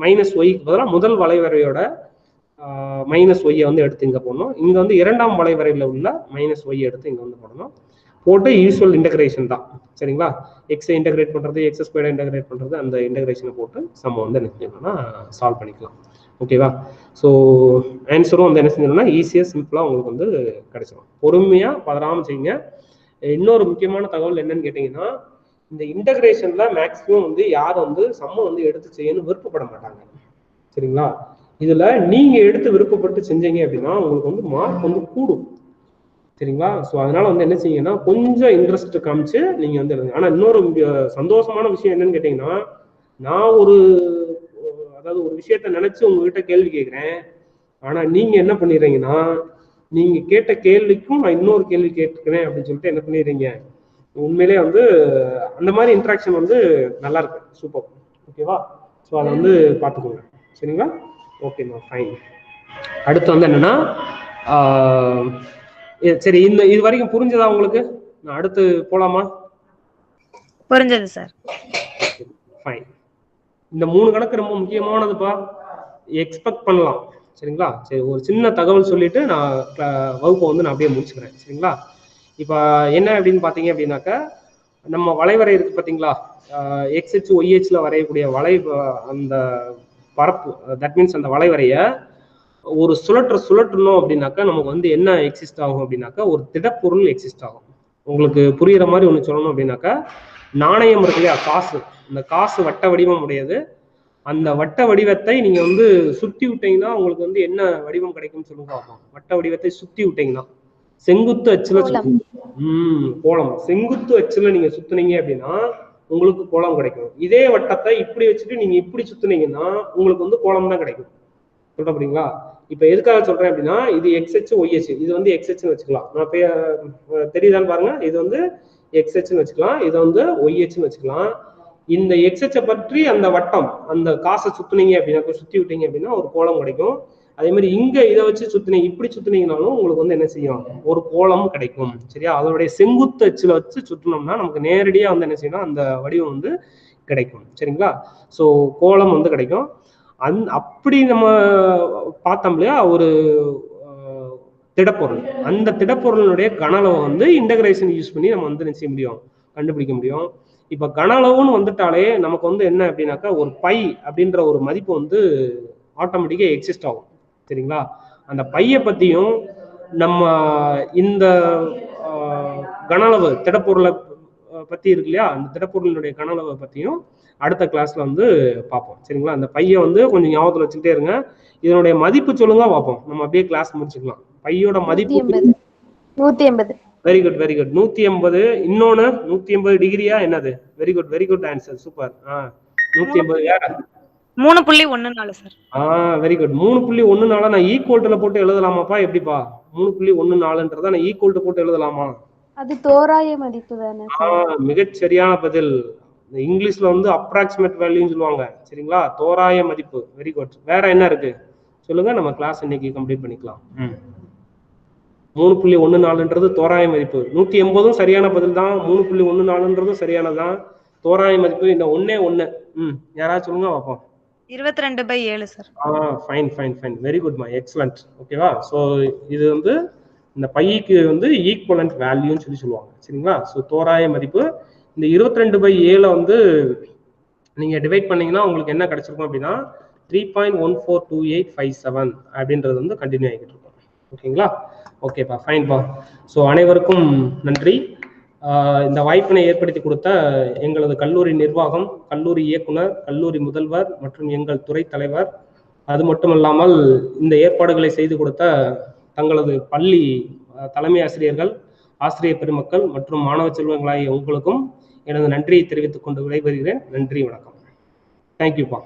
-y பதிலாக முதல் வளைவரையோட -y வந்து எடுத்து இங்க போடணும். இங்க வந்து இரண்டாம் வளைவரையில உள்ள -y எடுத்து இங்க வந்து போடணும். போட்டு யூஸ்வல் இன்டகிரேஷன் தான். சரிங்களா? எக்ஸை இன்டகிரேட் பண்றது, x² இன்டகிரேட் பண்றது, அந்த இன்டகிரேஷனை போட்டு சம வந்து என்ன செஞ்சோம்னா சால்வ் பண்ணிக்கலாம். ஓகேவா? ஸோ ஆன்சரும் வந்து என்ன செஞ்சோம்னா ஈஸியாக சிம்பிளாக உங்களுக்கு வந்து கிடைச்சிடும். பொறுமையாக பதறாமல் செய்யுங்க. இன்னொரு முக்கியமான தகவல் என்னன்னு கேட்டிங்கன்னா, இந்த இன்டகிரேஷன்ல மேக்ஸிமம் வந்து யாரும் வந்து சம்ம வந்து எடுத்து செய்யணும்னு விருப்பப்பட மாட்டாங்க. சரிங்களா? இதுல நீங்க எடுத்து விருப்பப்பட்டு செஞ்சீங்க அப்படின்னா உங்களுக்கு வந்து மார்க் வந்து கூடும். சரிங்களா? ஸோ அதனால வந்து என்ன செய்யுங்கன்னா, கொஞ்சம் இன்ட்ரெஸ்ட் காமிச்சு நீங்க வந்து எழுதுங்க. ஆனா இன்னொரு சந்தோஷமான விஷயம் என்னன்னு கேட்டீங்கன்னா, நான் அதாவது ஒரு விஷயத்த நினைச்சு உங்ககிட்ட கேள்வி கேட்கிறேன். ஆனா நீங்க என்ன பண்ணிடுறீங்கன்னா, நீங்க கேட்ட கேள்விக்கும் நான் இன்னொரு கேள்வி கேட்டுக்கிறேன் அப்படின்னு சொல்லிட்டு என்ன பண்ணிடுறீங்க, உண்மையிலே வந்து அந்த மாதிரி இன்ட்ராக்ஷன் வந்து நல்லா இருக்கு. சூப்பர். ஓகேவா? ஸோ அதை வந்து பார்த்துக்கோங்க. சரிங்களா? ஓகேம்மா, ஃபைன். அடுத்து வந்து என்னன்னா, சரி, இது வரைக்கும் புரிஞ்சதா உங்களுக்கு? நான் அடுத்து போலாமா? புரிஞ்சது சார். ஃபைன். இந்த 3 கணக்கு ரொம்ப முக்கியமானதுப்பா, எக்ஸ்பெக்ட் பண்ணலாம். சரிங்களா? சரி, ஒரு சின்ன தகவல் சொல்லிட்டு நான் வகுப்பை வந்து நான் அப்படியே முடிச்சுக்கிறேன். சரிங்களா? இப்போ என்ன அப்படின்னு பார்த்தீங்க அப்படின்னாக்கா, நம்ம வளைவரை இருக்கு பார்த்தீங்களா, XH YHல வரையக்கூடிய அந்த பரப்பு, தட் மீன்ஸ் அந்த வளைவரைய ஒரு சுழற்றணும் அப்படின்னாக்கா நமக்கு வந்து என்ன எக்ஸிஸ்ட் ஆகும் அப்படின்னாக்கா, ஒரு திடப்பொருள் எக்ஸிஸ்ட் ஆகும். உங்களுக்கு புரியுற மாதிரி ஒன்று சொல்லணும் அப்படின்னாக்கா, நாணயம் இருக்கு இல்லையா, காசு, இந்த காசு வட்ட வடிவம் உடையது. அந்த வட்ட வடிவத்தை நீங்க வந்து சுத்தி விட்டீங்கன்னா உங்களுக்கு வந்து என்ன வடிவம் கிடைக்கும்னு சொல்லுங்க பார்ப்போம். வட்ட வடிவத்தை சுத்தி விட்டீங்கன்னா செங்குத்து அச்சுல கோலம், செங்குத்து அச்சுல நீங்க சுத்துனீங்க அப்படின்னா உங்களுக்கு கோலம் கிடைக்கும். இதே வட்டத்தை இப்படி வச்சுட்டு நீங்க இப்படி சுத்துனீங்கன்னா உங்களுக்கு வந்து கோலம் தான் கிடைக்கும். சொல்ற புரியுங்களா? இப்ப எதுக்காக சொல்றேன் அப்படின்னா, இது XH YH, இது வந்து XHன்னு வச்சுக்கலாம். நான் தெரியுதான்னு பாருங்க. இது வந்து XHன்னு வச்சுக்கலாம், இது வந்து YHன்னு வச்சுக்கலாம். இந்த XH பற்றி அந்த வட்டம், அந்த காசை சுத்துனீங்க அப்படின்னா, சுத்தி விட்டீங்க அப்படின்னா ஒரு கோலம் கிடைக்கும். அதே மாதிரி இங்க இதை வச்சு சுத்தினீங்க, இப்படி சுத்தினீங்கனாலும் உங்களுக்கு வந்து என்ன செய்யும், ஒரு கோலம் கிடைக்கும். சரியா? அதோடைய செங்குத்து அச்சுல வச்சு சுத்தினோம்னா நமக்கு நேரடியா வந்து என்ன செய்யணும், அந்த வடிவம் வந்து கிடைக்கும். சரிங்களா? ஸோ கோலம் வந்து கிடைக்கும். அப்படி நம்ம பார்த்தோம் இல்லையா, ஒரு திடப்பொருள், அந்த திடப்பொருளுடைய கன அளவை வந்து இன்டகிரேஷன் யூஸ் பண்ணி நம்ம வந்து என்ன செய்ய முடியும், கண்டுபிடிக்க முடியும். இப்ப கன அளவுன்னு வந்துட்டாலே நமக்கு வந்து என்ன அப்படின்னாக்கா, ஒரு பை அப்படின்ற ஒரு மதிப்பு வந்து ஆட்டோமேட்டிக்கா எக்ஸிஸ்ட் ஆகும். சரிங்களா? அந்த பையை பத்தியும் நம்ம இந்த கன அளவு திடப்பொருளை பத்தி இருக்கு இல்லையா, அந்த திடப்பொருளினுடைய கன அளவை பத்தியும் அடுத்த கிளாஸ்ல வந்து பார்ப்போம். சரிங்களா? அந்த பையை வந்து கொஞ்சம் ஞாபகத்துல வச்சுக்கிட்டே இருங்க. இதனுடைய மதிப்பு சொல்லுங்க பார்ப்போம், நம்ம அப்படியே கிளாஸ் முடிச்சுக்கலாம். பையோட மதிப்பு 180. Very good very good. 180. இன்னொன்னு 180 டிகிரியா என்னது? Very good very good answer, super. 180 வேற 3.14 சார். Very good. 3.14 நான் ஈக்குவல்ல போட்டு எழுதலாமாப்பா, எப்படிப்பா? 3.14ன்றத நான் ஈக்குவல் போட்டு எழுதலாமா? அது தோராய மதிப்பு தானே சார்? மிகச் சரியான பதில். இங்கிலீஷ்ல வந்து அப்ராக்சிமேட் வேல்யூன்னு சொல்லுவாங்க. சரிங்களா? தோராய மதிப்பு. Very good. வேற என்ன இருக்கு சொல்லுங்க, நம்ம கிளாஸ் இன்னைக்கு கம்ப்ளீட் பண்ணிக்கலாம். 3.14ன்றது தோராய மதிப்பு. 180ம் சரியான பதில் தான். 3.14ன்றதும் சரியானதான். தோராய மதிப்பு இந்த ஒன்னே ஒண்ணு. யாராவது சொல்லுங்க பார்ப்போம். 22/7 sir. Fine fine fine. Very குட்மா, எக்ஸலண்ட். ஓகேவா? ஸோ இது வந்து இந்த பைக்கு வந்து ஈக்குவலண்ட் வேல்யூன்னு சொல்லுவாங்க. சரிங்களா? ஸோ தோராய மதிப்பு இந்த 22/7 வந்து நீங்க டிவைட் பண்ணீங்கன்னா உங்களுக்கு என்ன கிடைச்சிருக்கும் அப்படின்னா 3.142857 அப்படின்றது வந்து கண்டினியூ ஆகிட்டு இருக்கும். ஓகேங்களா? ஓகேப்பா, ஃபைன்பா. ஸோ அனைவருக்கும் நன்றி. இந்த வாய்ப்பினை ஏற்படுத்தி கொடுத்த எங்களது கல்லூரி நிர்வாகம், கல்லூரி இயக்குனர், கல்லூரி முதல்வர் மற்றும் எங்கள் துறை தலைவர், அது மட்டுமல்லாமல் இந்த ஏற்பாடுகளை செய்து கொடுத்த தங்களது பள்ளி தலைமை ஆசிரியர்கள், ஆசிரியர் பெருமக்கள் மற்றும் மாணவ செல்வங்களாகிய உங்களுக்கும் எனது நன்றியை தெரிவித்துக் கொண்டு விடைபெறுகிறேன். நன்றி, வணக்கம். தேங்க்யூப்பா.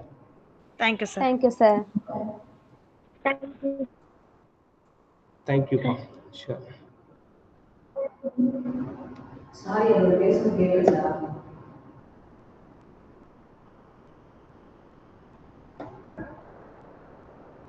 Thank you sir. Thank you sir. தேங்க்யூப்பா. ஷூர். சாரி, அவர் பேசுறது கேட்கல.